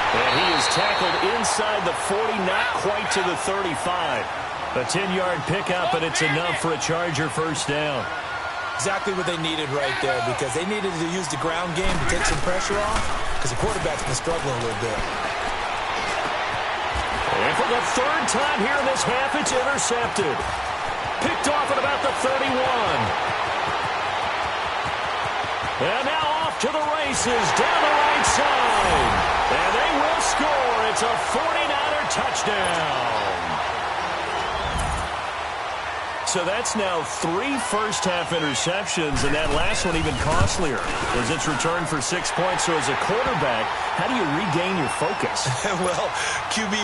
And he is tackled inside the 40, not quite to the 35. A 10-yard pickup, and it's enough for a Charger first down. Exactly what they needed right there, because they needed to use the ground game to take some pressure off, because the quarterback's been struggling a little bit. And for the 3rd time here in this half, it's intercepted. Picked off at about the 31. And now off to the races down the right side. And they will score. It's a 49er touchdown. So that's now 3 first-half interceptions, and that last one even costlier as it's returned for 6 points. So as a quarterback, how do you regain your focus? Well, QB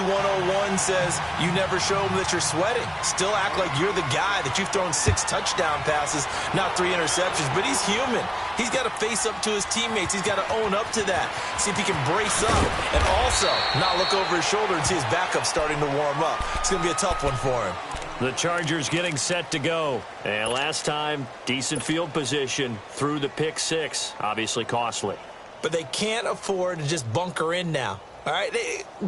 101 says you never show them that you're sweating. Still act like you're the guy that you've thrown 6 touchdown passes, not 3 interceptions. But he's human. He's got to face up to his teammates. He's got to own up to that. See if he can brace up and also not look over his shoulder and see his backup starting to warm up. It's going to be a tough one for him. The Chargers getting set to go. And last time, decent field position through the pick 6. Obviously costly. But they can't afford to just bunker in now. All right,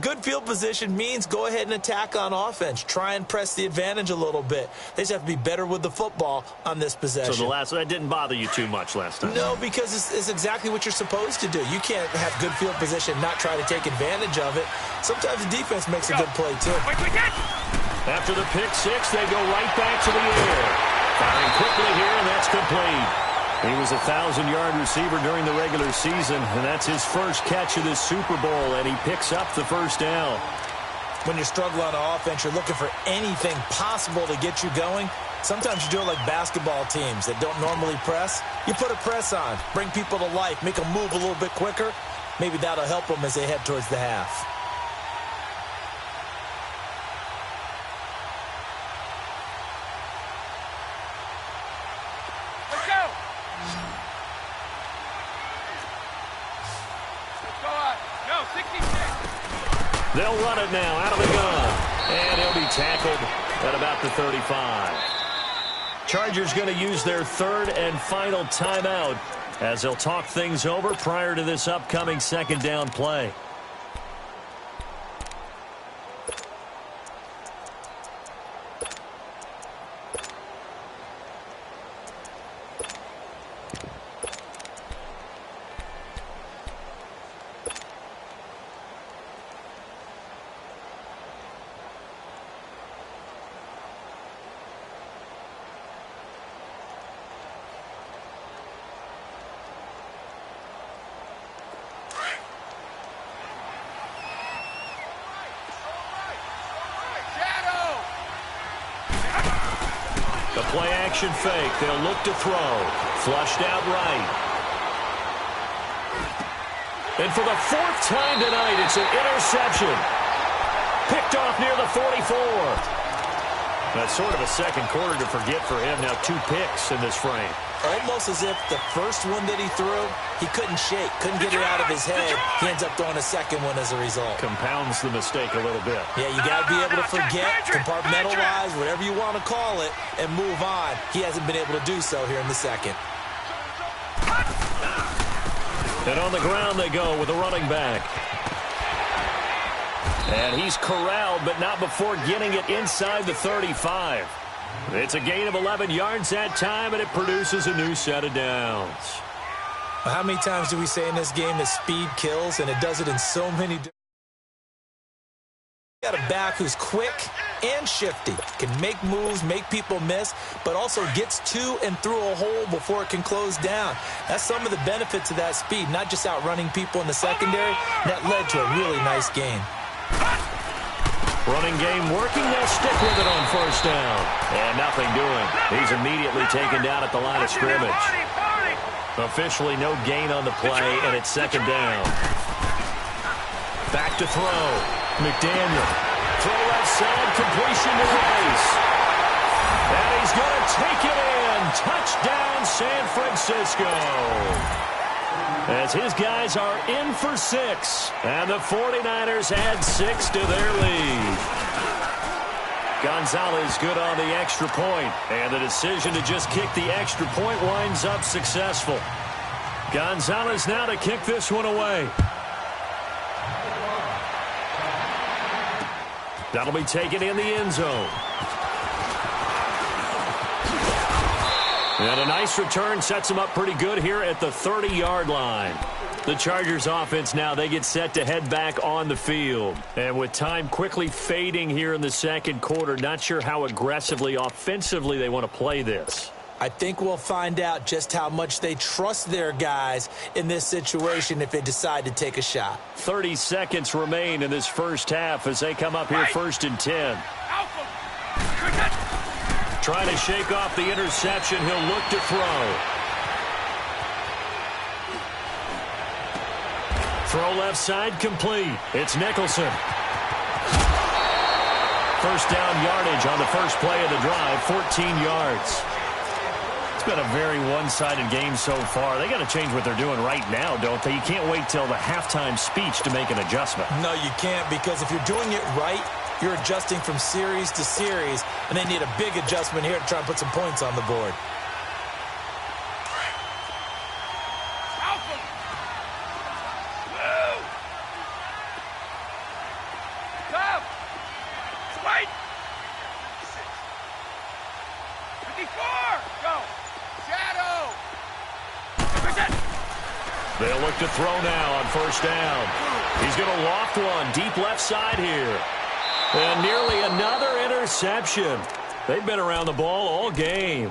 good field position means go ahead and attack on offense. Try and press the advantage a little bit. They just have to be better with the football on this possession. So that didn't bother you too much last time? No, because it's exactly what you're supposed to do. You can't have good field position and not try to take advantage of it. Sometimes the defense makes a good play, too. After the pick 6, they go right back to the air. Firing quickly here, and that's complete. He was a 1,000-yard receiver during the regular season, and that's his first catch of this Super Bowl, and he picks up the first down. When you're struggling on offense, you're looking for anything possible to get you going. Sometimes you do it like basketball teams that don't normally press. You put a press on, bring people to life, make them move a little bit quicker. Maybe that'll help them as they head towards the half. They'll run it now out of the gun. And he'll be tackled at about the 35. Chargers going to use their 3rd and final timeout as they'll talk things over prior to this upcoming 2nd down play. The play action fake. They'll look to throw. Flushed out right. And for the fourth time tonight, it's an interception. Picked off near the 44. That's sort of a second quarter to forget for him. Now 2 picks in this frame. Almost as if the first one that he threw, he couldn't shake, couldn't get it out of his head. He ends up throwing a second one as a result. Compounds the mistake a little bit. Yeah, you got to be able to forget, compartmentalize, whatever you want to call it, and move on. He hasn't been able to do so here in the second. And on the ground they go with a running back. And he's corralled, but not before getting it inside the 35. It's a gain of 11 yards that time, and it produces a new set of downs. Well, how many times do we say in this game that speed kills, and it does it in so many different... Got a back who's quick and shifty, can make moves, make people miss, but also gets to and through a hole before it can close down. That's some of the benefits of that speed, not just outrunning people in the secondary. That led to a really nice game. Running game working. They'll stick with it on first down. And nothing doing. He's immediately taken down at the line of scrimmage. Officially no gain on the play, and it's second down. Back to throw. McDaniel. Throw left side, completion to Rice. And he's going to take it in. Touchdown, San Francisco. As his guys are in for 6. And the 49ers add 6 to their lead. Gonzalez good on the extra point. And the decision to just kick the extra point winds up successful. Gonzalez now to kick this one away. That'll be taken in the end zone. And a nice return sets them up pretty good here at the 30-yard line. The Chargers offense now, they get set to head back on the field. And with time quickly fading here in the second quarter, not sure how aggressively, offensively they want to play this. I think we'll find out just how much they trust their guys in this situation if they decide to take a shot. 30 seconds remain in this first half as they come up here first and 10. Trying to shake off the interception. He'll look to throw. Throw left side complete. It's Nicholson. First down yardage on the first play of the drive, 14 yards. It's been a very one-sided game so far. They got to change what they're doing right now, don't they? You can't wait till the halftime speech to make an adjustment. No, you can't, because if you're doing it right, you're adjusting from series to series, and they need a big adjustment here to try and put some points on the board. They'll look to throw now on first down. He's going to loft one deep left side here. And nearly another interception. They've been around the ball all game.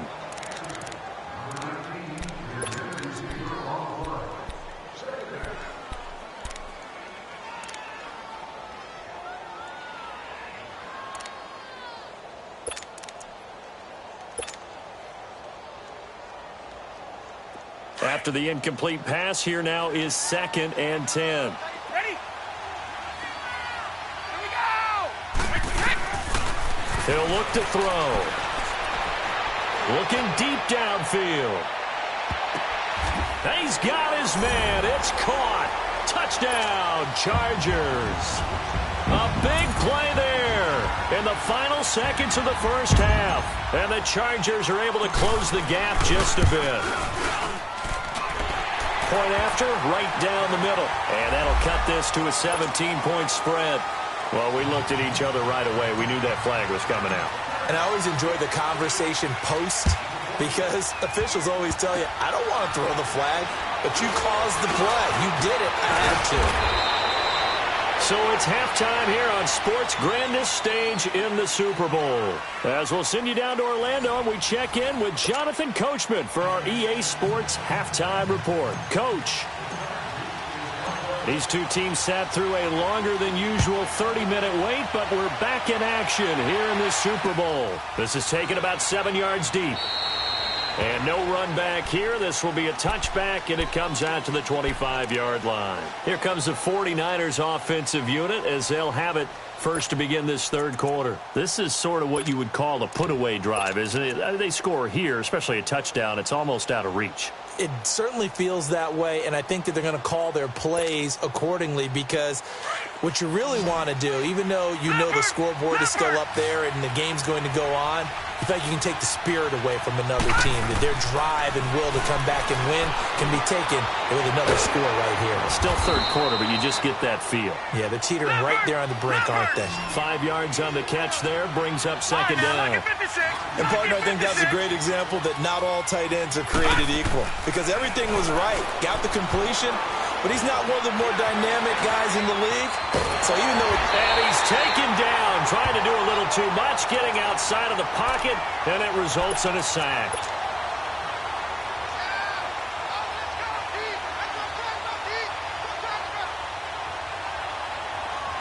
After the incomplete pass, here now is 2nd and 10. Ready? Here we go! He'll look to throw. Looking deep downfield. He's got his man. It's caught. Touchdown, Chargers. A big play there in the final seconds of the first half. And the Chargers are able to close the gap just a bit. Point after, right down the middle. And that'll cut this to a 17-point spread. Well, we looked at each other right away. We knew that flag was coming out. And I always enjoy the conversation post, because officials always tell you, I don't want to throw the flag, but you caused the play. You did it. I had to. So it's halftime here on sports' grandest stage in the Super Bowl. As we'll send you down to Orlando, and we check in with Jonathan Coachman for our EA Sports Halftime Report. Coach. These two teams sat through a longer than usual 30-minute wait, but we're back in action here in this Super Bowl. This is taken about 7 yards deep. And no run back here. This will be a touchback, and it comes out to the 25-yard line. Here comes the 49ers offensive unit as they'll have it first to begin this third quarter. This is sort of what you would call a put-away drive, isn't it? They score here, especially a touchdown. It's almost out of reach. It certainly feels that way, and I think that they're going to call their plays accordingly, because what you really want to do, even though you know the scoreboard is still up there and the game's going to go on, you feel like you can take the spirit away from another team, that their drive and will to come back and win can be taken with another score right here. Still third quarter, but you just get that feel. Yeah, they're teetering right there on the brink, aren't they? 5 yards on the catch there, brings up second down. And, partner, I think that's a great example that not all tight ends are created equal, because everything was right. Got the completion, but he's not one of the more dynamic guys in the league. So even though... And he's taken down, trying to do a little too much, getting outside of the pocket, and it results in a sack.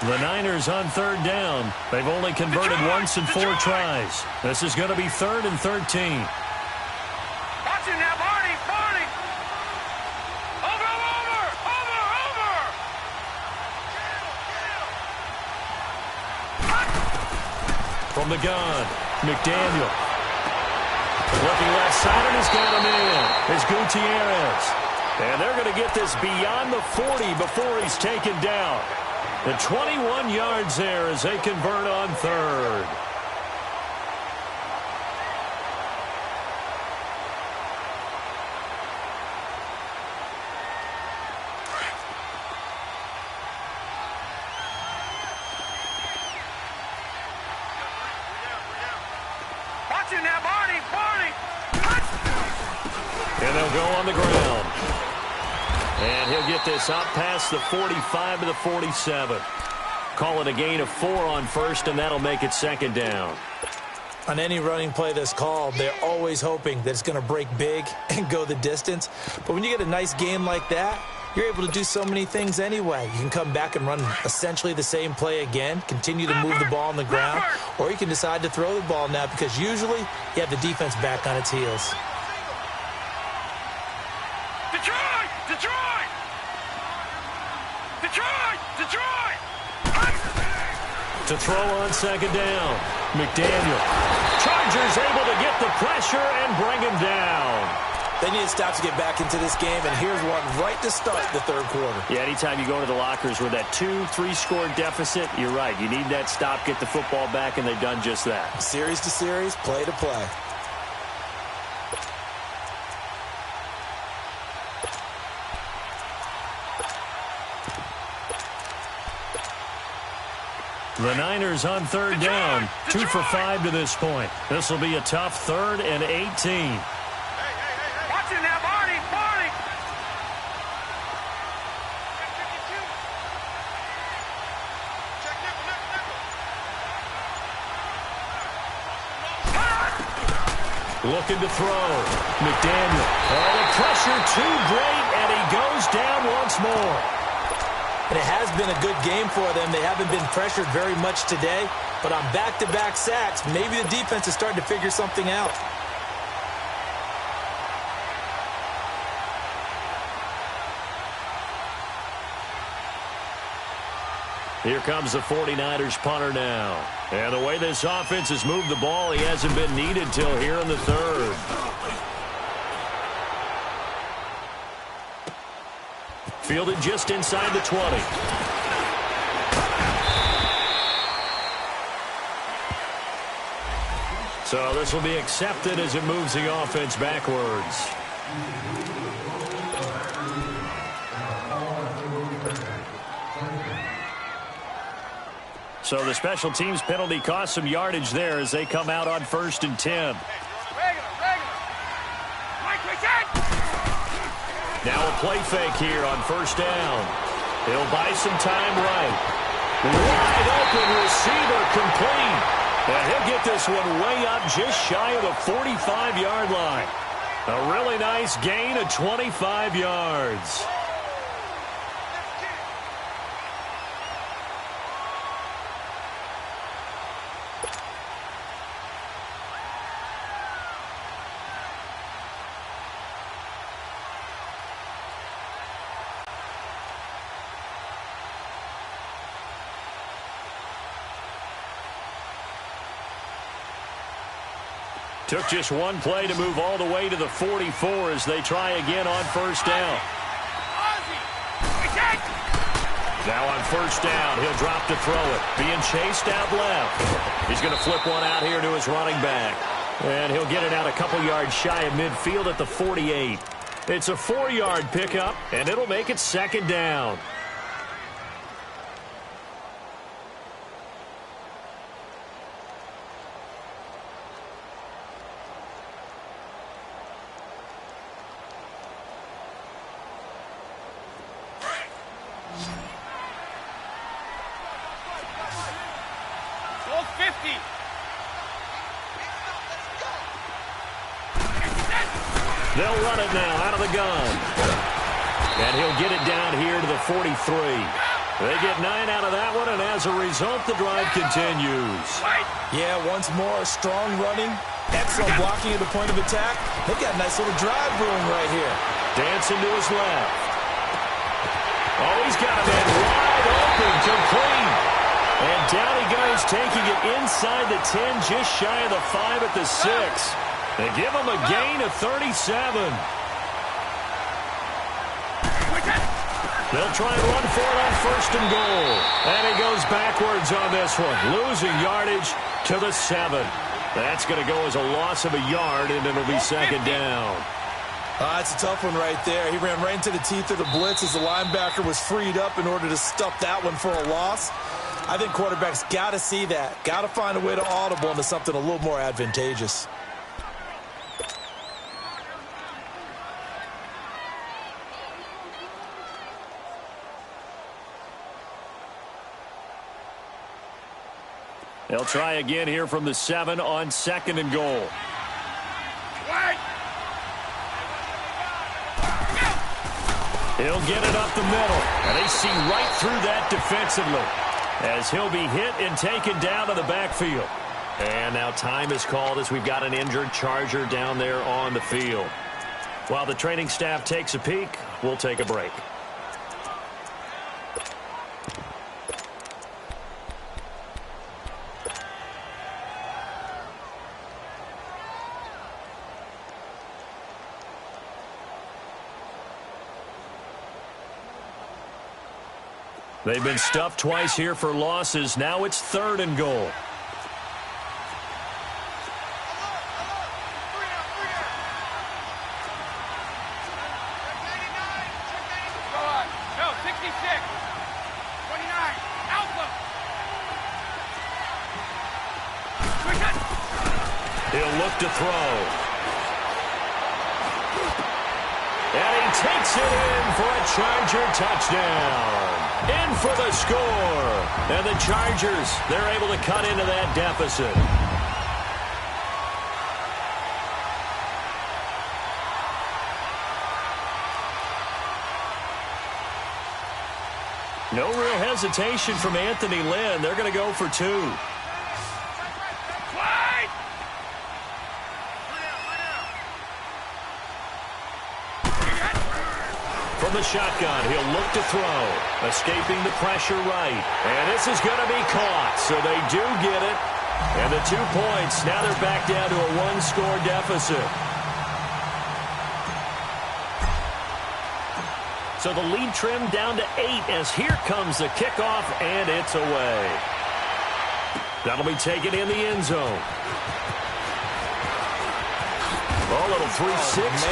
The Niners on third down. They've only converted once in 4 tries. This is going to be 3rd and 13. Watch it now, Barney! Over! From the gun, McDaniel. Looking left side, and he's got him in. It's Gutierrez. And they're going to get this beyond the 40 before he's taken down. The 21 yards there as they convert on third. Watch it now, Barney! And they'll go on the ground. And he'll get this up past the 45 to the 47. Call it a gain of 4 on first, and that'll make it second down. On any running play that's called, they're always hoping that it's going to break big and go the distance. But when you get a nice game like that, you're able to do so many things anyway. You can come back and run essentially the same play again, continue to move the ball on the ground, or you can decide to throw the ball now, because usually you have the defense back on its heels. To throw on second down, McDaniel. Chargers able to get the pressure and bring him down. They need to stop to get back into this game, and here's one right to start the third quarter. Yeah, anytime you go to the lockers with that 2-3 score deficit, you're right. You need that stop, get the football back, and they've done just that. Series to series, play to play. The Niners on third down, 2 for 5 to this point. This will be a tough 3rd and 18. Watch it now, Barney! Looking to throw. McDaniel. Oh, the pressure too great, and he goes down once more. And it has been a good game for them. They haven't been pressured very much today, but on back-to-back sacks, maybe the defense is starting to figure something out. Here comes the 49ers punter now. And the way this offense has moved the ball, he hasn't been needed till here in the third. Fielded just inside the 20. So this will be accepted as it moves the offense backwards. So the special teams penalty cost some yardage there as they come out on 1st and 10. Now a play fake here on 1st down. He'll buy some time right. Wide open receiver complete. And he'll get this one way up just shy of the 45-yard line. A really nice gain of 25 yards. Took just one play to move all the way to the 44 as they try again on first down. Now on first down, he'll drop to throw it. Being chased out left. He's going to flip one out here to his running back. And he'll get it out a couple yards shy of midfield at the 48. It's a 4-yard pickup, and it'll make it second down. They'll run it now out of the gun. And he'll get it down here to the 43. They get 9 out of that one, and as a result, the drive continues. Yeah, once more, strong running, excellent blocking at the point of attack. They've got a nice little drive brewing right here. Dancing to his left. Oh, he's got a man wide open, complete. And down he goes, taking it inside the 10, just shy of the 5 at the 6. They give him a gain of 37. They'll try and run for it on first and goal. And he goes backwards on this one, losing yardage to the 7. That's going to go as a loss of a yard, and it'll be second down. It's a tough one right there. He ran right into the teeth of the blitz as the linebacker was freed up in order to stuff that one for a loss. I think quarterbacks got to see that. Got to find a way to audible into something a little more advantageous. They'll try again here from the 7 on second and goal. He'll get it up the middle, and they see right through that defensively as he'll be hit and taken down to the backfield. And now time is called as we've got an injured Charger down there on the field. While the training staff takes a peek, we'll take a break. They've been stuffed twice here for losses. Now it's third and goal. He'll look to throw. And he takes it in for a Charger touchdown. In for the score. And the Chargers, they're able to cut into that deficit. No real hesitation from Anthony Lynn. They're going to go for 2. From the shotgun, he'll look to throw. Escaping the pressure right. And this is going to be caught, so they do get it. And the 2 points, now they're back down to a 1-score deficit. So the lead trimmed down to 8 as here comes the kickoff, and it's away. That'll be taken in the end zone. A little 360.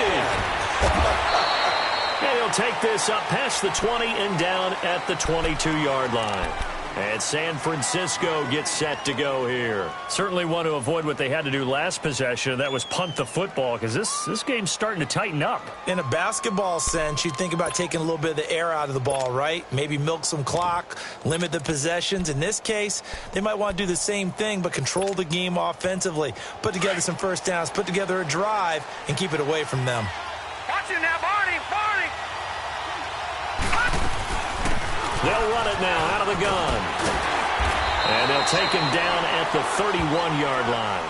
And he'll take this up past the 20 and down at the 22-yard line. And San Francisco gets set to go here. Certainly want to avoid what they had to do last possession, and that was punt the football, because this game's starting to tighten up. In a basketball sense, you think about taking a little bit of the air out of the ball, right? Maybe milk some clock, limit the possessions. In this case, they might want to do the same thing, but control the game offensively. Put together some first downs, put together a drive, and keep it away from them. Watching now, Barney. They'll run it now out of the gun. And they'll take him down at the 31-yard line.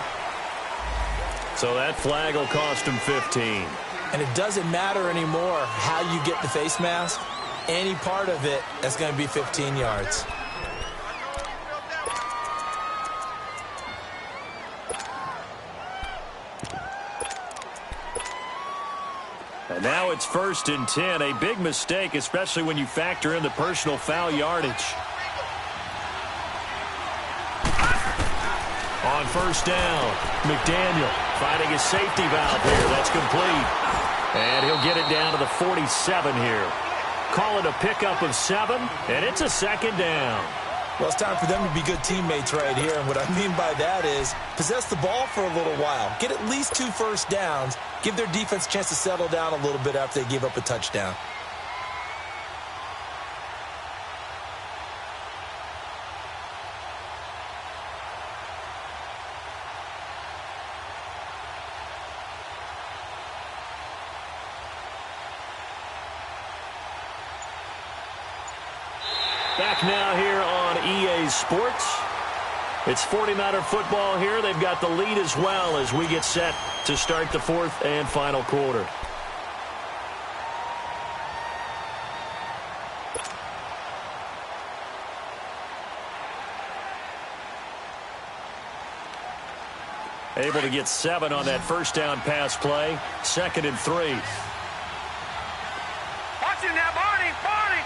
So that flag will cost him 15. And it doesn't matter anymore how you get the face mask. Any part of it, that's going to be 15 yards. Now it's 1st and 10. A big mistake, especially when you factor in the personal foul yardage. On 1st down, McDaniel finding his safety valve here. That's complete. And he'll get it down to the 47 here. Call it a pickup of 7, and it's a 2nd down. Well, it's time for them to be good teammates right here. And what I mean by that is possess the ball for a little while. Get at least 2 first downs. Give their defense a chance to settle down a little bit after they give up a touchdown. Back now here on EA Sports. It's 49er football here. They've got the lead as well as we get set to start the 4th and final quarter. Able to get 7 on that 1st down pass play. 2nd and 3. Watch it now, Barney! Barney!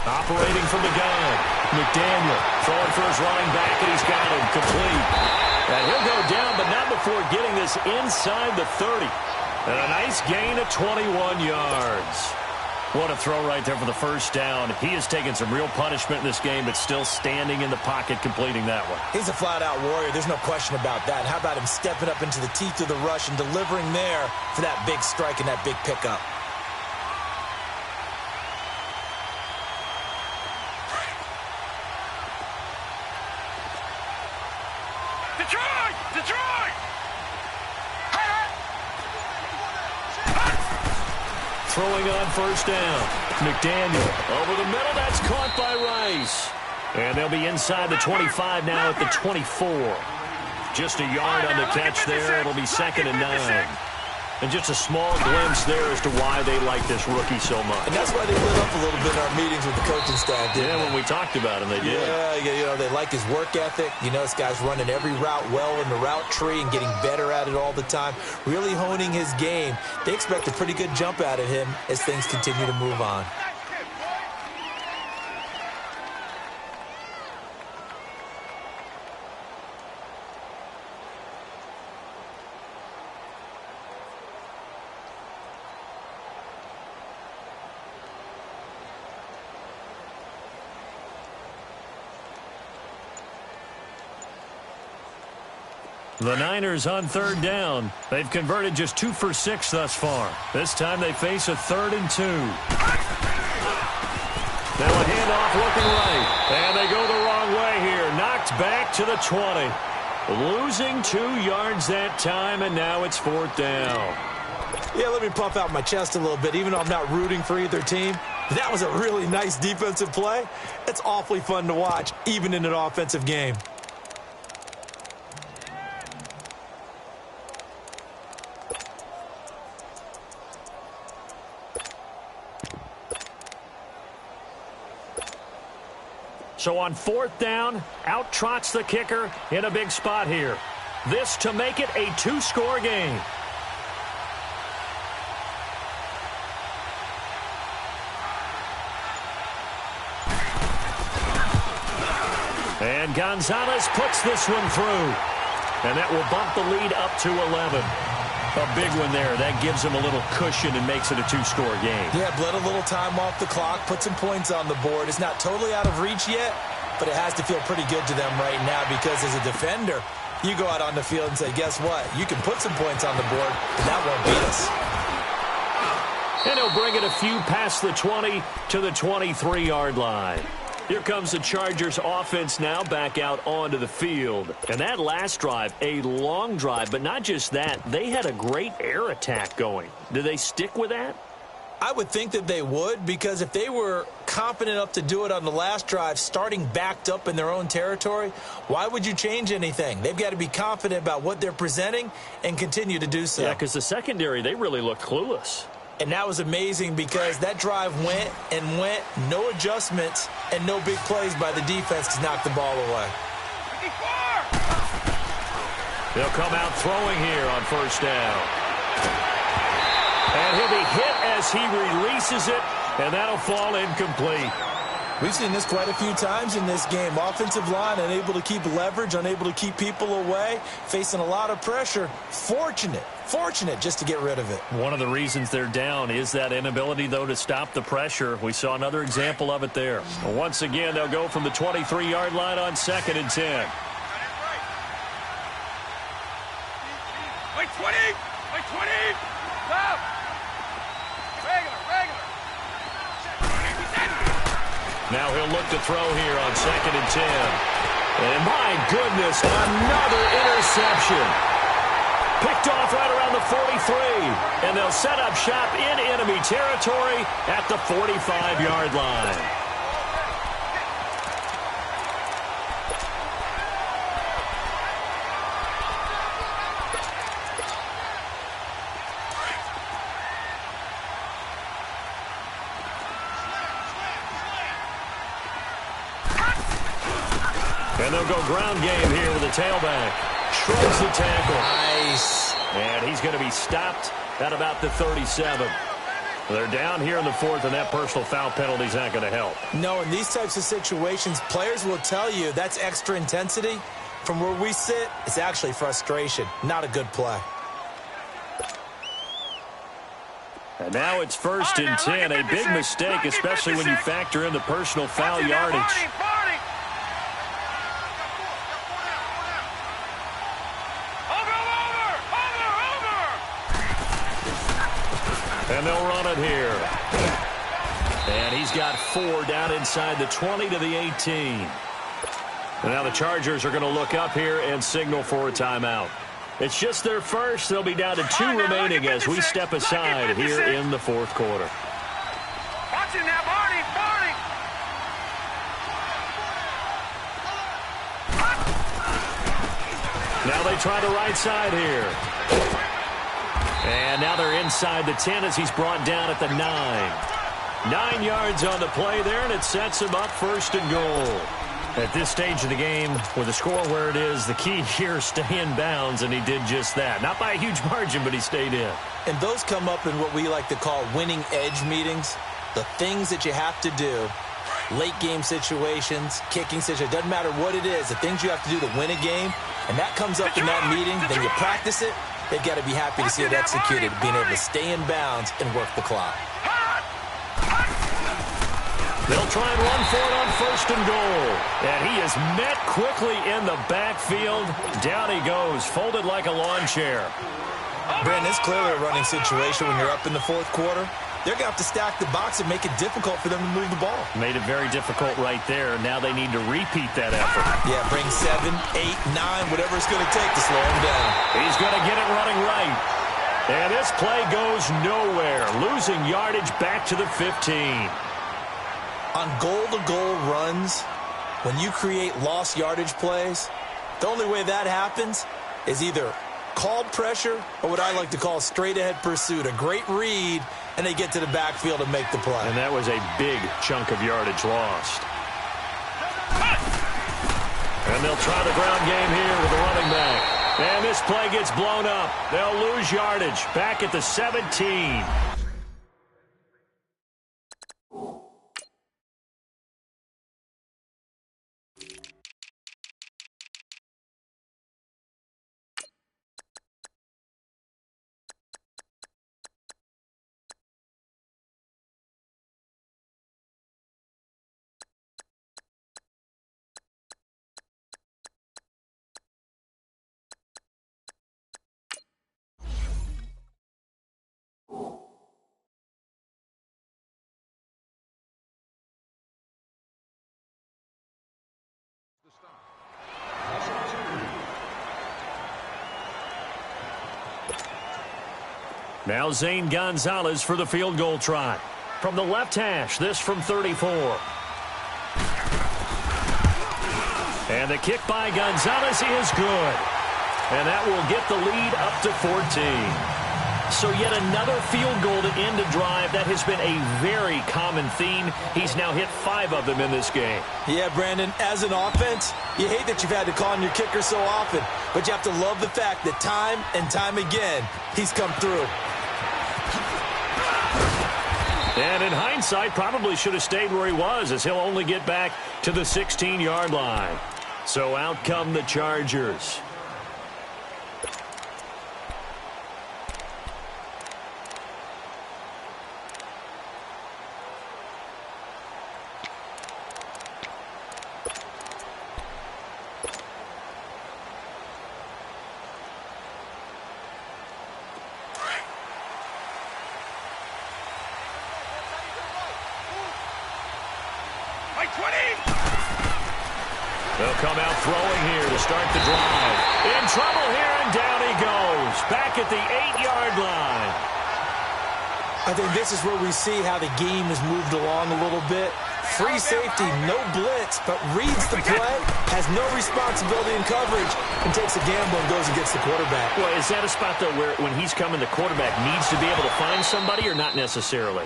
Operating from the gun. McDaniel throwing for his running back, and he's got him complete. And he'll go down, but not before getting this inside the 30. And a nice gain of 21 yards. What a throw right there for the 1st down. He has taken some real punishment in this game, but still standing in the pocket, completing that one. He's a flat-out warrior. There's no question about that. How about him stepping up into the teeth of the rush and delivering there for that big strike and that big pickup? Detroit! Detroit! Throwing on 1st down. McDaniel over the middle. That's caught by Rice. And they'll be inside the 25 now at the 24. Just a yard on the catch there. It'll be 2nd and 9. And just a small glimpse there as to why they like this rookie so much. And that's why they lit up a little bit in our meetings with the coaching staff, didn't they? When we talked about him, they did. Yeah, they like his work ethic. You know, this guy's running every route well in the route tree and getting better at it all the time, really honing his game. They expect a pretty good jump out of him as things continue to move on. The Niners on 3rd down. They've converted just 2 for 6 thus far. This time they face a 3rd and 2. Now a handoff looking right. And they go the wrong way here. Knocked back to the 20. Losing 2 yards that time, and now it's 4th down. Yeah, let me puff out my chest a little bit, even though I'm not rooting for either team. That was a really nice defensive play. It's awfully fun to watch, even in an offensive game. So on 4th down, out trots the kicker in a big spot here. This to make it a 2-score game. And Gonzalez puts this one through. And that will bump the lead up to 11. A big one there. That gives them a little cushion and makes it a 2-score game. Yeah, bled a little time off the clock, put some points on the board. It's not totally out of reach yet, but it has to feel pretty good to them right now because as a defender, you go out on the field and say, guess what? You can put some points on the board, but that won't beat us. And he'll bring it a few past the 20 to the 23-yard line. Here comes the Chargers offense now back out onto the field. And that last drive, a long drive, but not just that. They had a great air attack going. Do they stick with that? I would think that they would, because if they were confident enough to do it on the last drive, starting backed up in their own territory, why would you change anything? They've got to be confident about what they're presenting and continue to do so. Yeah, because the secondary, they really looked clueless. And that was amazing because that drive went and went, no adjustments, and no big plays by the defense to knock the ball away. They'll come out throwing here on first down. And he'll be hit as he releases it, and that'll fall incomplete. We've seen this quite a few times in this game. Offensive line unable to keep leverage, unable to keep people away, facing a lot of pressure. Fortunate just to get rid of it. One of the reasons they're down is that inability, though, to stop the pressure. We saw another example of it there. Once again, they'll go from the 23-yard line on 2nd and 10. Wait, 20! Wait, 20! Stop! Regular. Now he'll look to throw here on 2nd and 10. And my goodness, another interception. Picked off right around the 43. And they'll set up shop in enemy territory at the 45-yard line. And they'll go ground game here with the tailback. Shrugs the tackle. Nice. And he's going to be stopped at about the 37. They're down here in the 4th, and that personal foul penalty is not going to help. No, in these types of situations, players will tell you that's extra intensity. From where we sit, it's actually frustration. Not a good play. And now it's 1st and 10. A big mistake, especially when you factor in the personal foul yardage. And they'll run it here. And he's got 4 down inside the 20 to the 18. And now the Chargers are going to look up here and signal for a timeout. It's just their first. They'll be down to 2 remaining as we step aside here in the 4th quarter. Watching that, Barney! Now they try the right side here. And now they're inside the 10 as he's brought down at the 9. 9 yards on the play there, and it sets him up 1st and goal. At this stage of the game, with the score where it is, the key here is stay in bounds, and he did just that. Not by a huge margin, but he stayed in. And those come up in what we like to call winning edge meetings. The things that you have to do, late game situations, kicking situations, doesn't matter what it is, the things you have to do to win a game, and that comes up in that meeting, then you practice it. They've got to be happy to see it executed, being able to stay in bounds and work the clock. They'll try and run for it on 1st and goal. And he is met quickly in the backfield. Down he goes, folded like a lawn chair. Brandon, it's clearly a running situation when you're up in the 4th quarter. They're going to have to stack the box and make it difficult for them to move the ball. Made it very difficult right there. Now they need to repeat that effort. Yeah, bring 7, 8, 9, whatever it's going to take to slow him down. He's going to get it running right. And this play goes nowhere. Losing yardage back to the 15. On goal-to-goal runs, when you create lost yardage plays, the only way that happens is either called pressure or what I like to call straight-ahead pursuit. A great read, and they get to the backfield and make the play. And that was a big chunk of yardage lost. And they'll try the ground game here with the running back. And this play gets blown up. They'll lose yardage back at the 17. Now Zane Gonzalez for the field goal try. From the left hash, this from 34. And the kick by Gonzalez is good. And that will get the lead up to 14. So yet another field goal to end a drive. That has been a very common theme. He's now hit 5 of them in this game. Yeah, Brandon, as an offense, you hate that you've had to call on your kicker so often, but you have to love the fact that time and time again, he's come through. And in hindsight, probably should have stayed where he was, as he'll only get back to the 16-yard line. So out come the Chargers. They'll come out throwing here to start the drive. In trouble here, and down he goes. Back at the 8-yard line. I think this is where we see how the game has moved along a little bit. Free safety, no blitz, but reads the play, has no responsibility in coverage, and takes a gamble and goes and gets the quarterback. Well, is that a spot, though, where when he's coming, the quarterback needs to be able to find somebody, or not necessarily?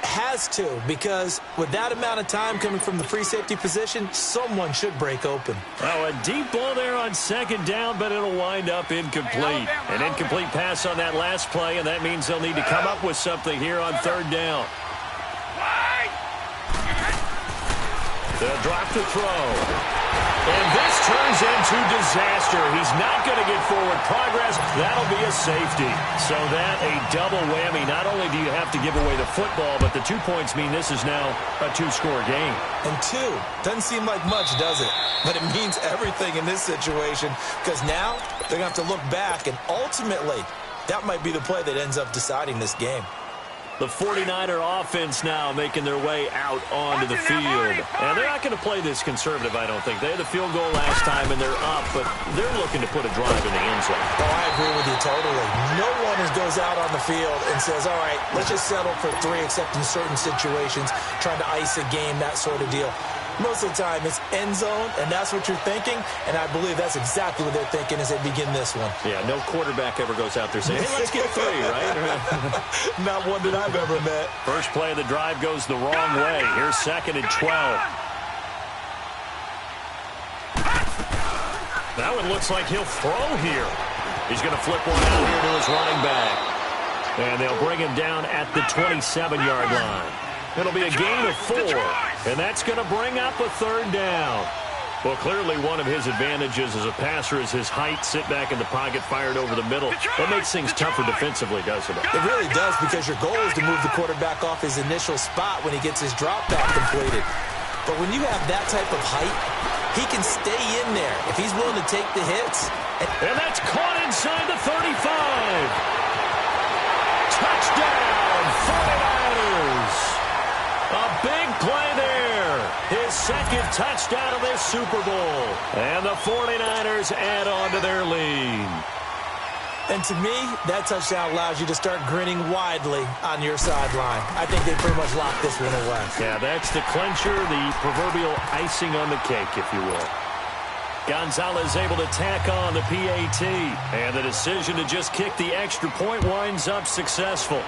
Has to, because with that amount of time coming from the free safety position, someone should break open. Oh, a deep ball there on second down, but it'll wind up incomplete. An incomplete pass on that last play, and that means they'll need to come up with something here on third down. They'll drop the throw. And this turns into disaster. He's not going to get forward progress. That'll be a safety. So that a double whammy. Not only do you have to give away the football, but the 2 points mean this is now a 2-score game. And 2 doesn't seem like much, does it? But it means everything in this situation, because now they're going to have to look back, and ultimately that might be the play that ends up deciding this game. The 49er offense now making their way out onto the field. And they're not going to play this conservative, I don't think. They had the field goal last time, and they're up, but they're looking to put a drive in the end zone. Oh, I agree with you totally. No one goes out on the field and says, all right, let's just settle for 3, except in certain situations, trying to ice a game, that sort of deal. Most of the time, it's end zone, and that's what you're thinking, and I believe that's exactly what they're thinking as they begin this one. Yeah, no quarterback ever goes out there saying, hey, let's get 3, right? Not one that I've ever met. First play of the drive goes the wrong way. Here's 2nd and 12. That one looks like he'll throw here. He's going to flip one out here to his running back. And they'll bring him down at the 27-yard line. It'll be a gain of 4, and that's going to bring up a 3rd down. Well, clearly one of his advantages as a passer is his height, sit back in the pocket, fired over the middle. That makes things tougher defensively, doesn't it? It really does, because your goal is to move the quarterback off his initial spot when he gets his drop back completed. But when you have that type of height, he can stay in there if he's willing to take the hits. And that's caught inside the 35. Touchdown, 49ers. A big play there. His 2nd touchdown of this Super Bowl. And the 49ers add on to their lead. And to me, that touchdown allows you to start grinning widely on your sideline. I think they pretty much locked this one away. Yeah, that's the clincher, the proverbial icing on the cake, if you will. Gonzalez able to tack on the PAT. And the decision to just kick the extra point winds up successful.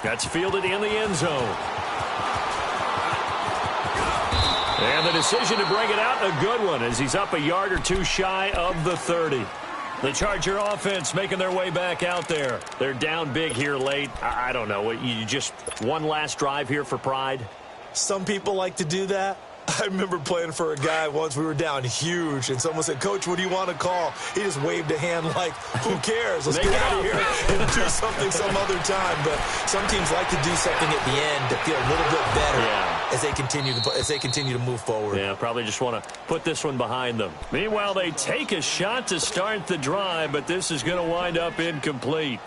That's fielded in the end zone. And the decision to bring it out, a good one, as he's up a yard or 2 shy of the 30. The Charger offense making their way back out there. They're down big here late. I don't know. You just one last drive here for pride? Some people like to do that. I remember playing for a guy once. We were down huge, and someone said, Coach, what do you want to call? He just waved a hand like, who cares? Let's get out of here and do something some other time. But some teams like to do something at the end to feel a little bit better as they continue to move forward. Yeah, probably just want to put this one behind them. Meanwhile, they take a shot to start the drive, but this is going to wind up incomplete.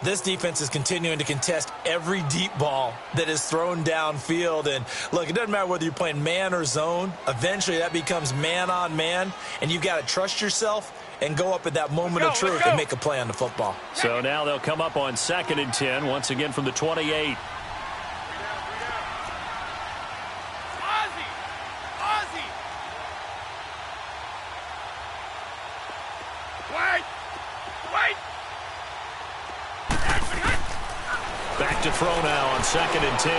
This defense is continuing to contest every deep ball that is thrown downfield. And, look, it doesn't matter whether you're playing man or zone. Eventually, that becomes man-on-man, and you've got to trust yourself and go up at that moment of truth and make a play on the football. So now they'll come up on 2nd and 10, once again from the 28. Back to throw now on 2nd and 10.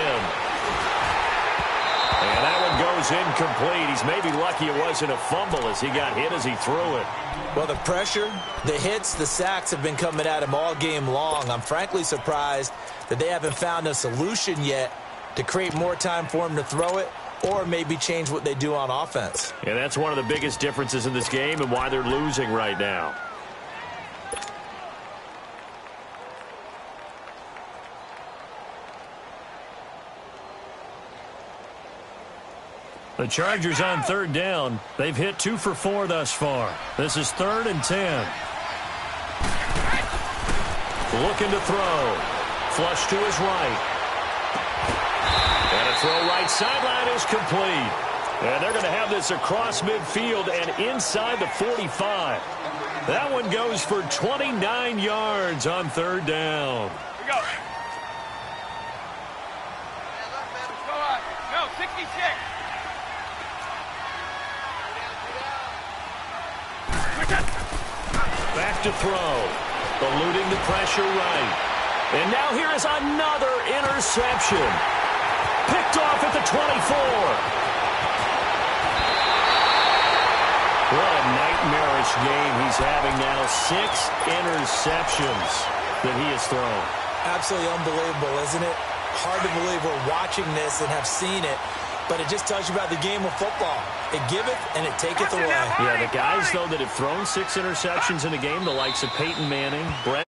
And that one goes incomplete. He's maybe lucky it wasn't a fumble as he got hit as he threw it. Well, the pressure, the hits, the sacks have been coming at him all game long. I'm frankly surprised that they haven't found a solution yet to create more time for him to throw it or maybe change what they do on offense. Yeah, that's one of the biggest differences in this game and why they're losing right now. The Chargers on 3rd down. They've hit 2 for 4 thus far. This is 3rd and 10. Looking to throw. Flush to his right. And a throw right sideline is complete. And they're going to have this across midfield and inside the 45. That one goes for 29 yards on 3rd down. Here we go. No, 66. Back to throw. Eluding the pressure right. And now here is another interception. Picked off at the 24. What a nightmarish game he's having now. 6 interceptions that he has thrown. Absolutely unbelievable, isn't it? Hard to believe we're watching this and have seen it. But it just tells you about the game of football. It giveth and it taketh away. Yeah, the guys, though, that have thrown 6 interceptions in a game, the likes of Peyton Manning, Brett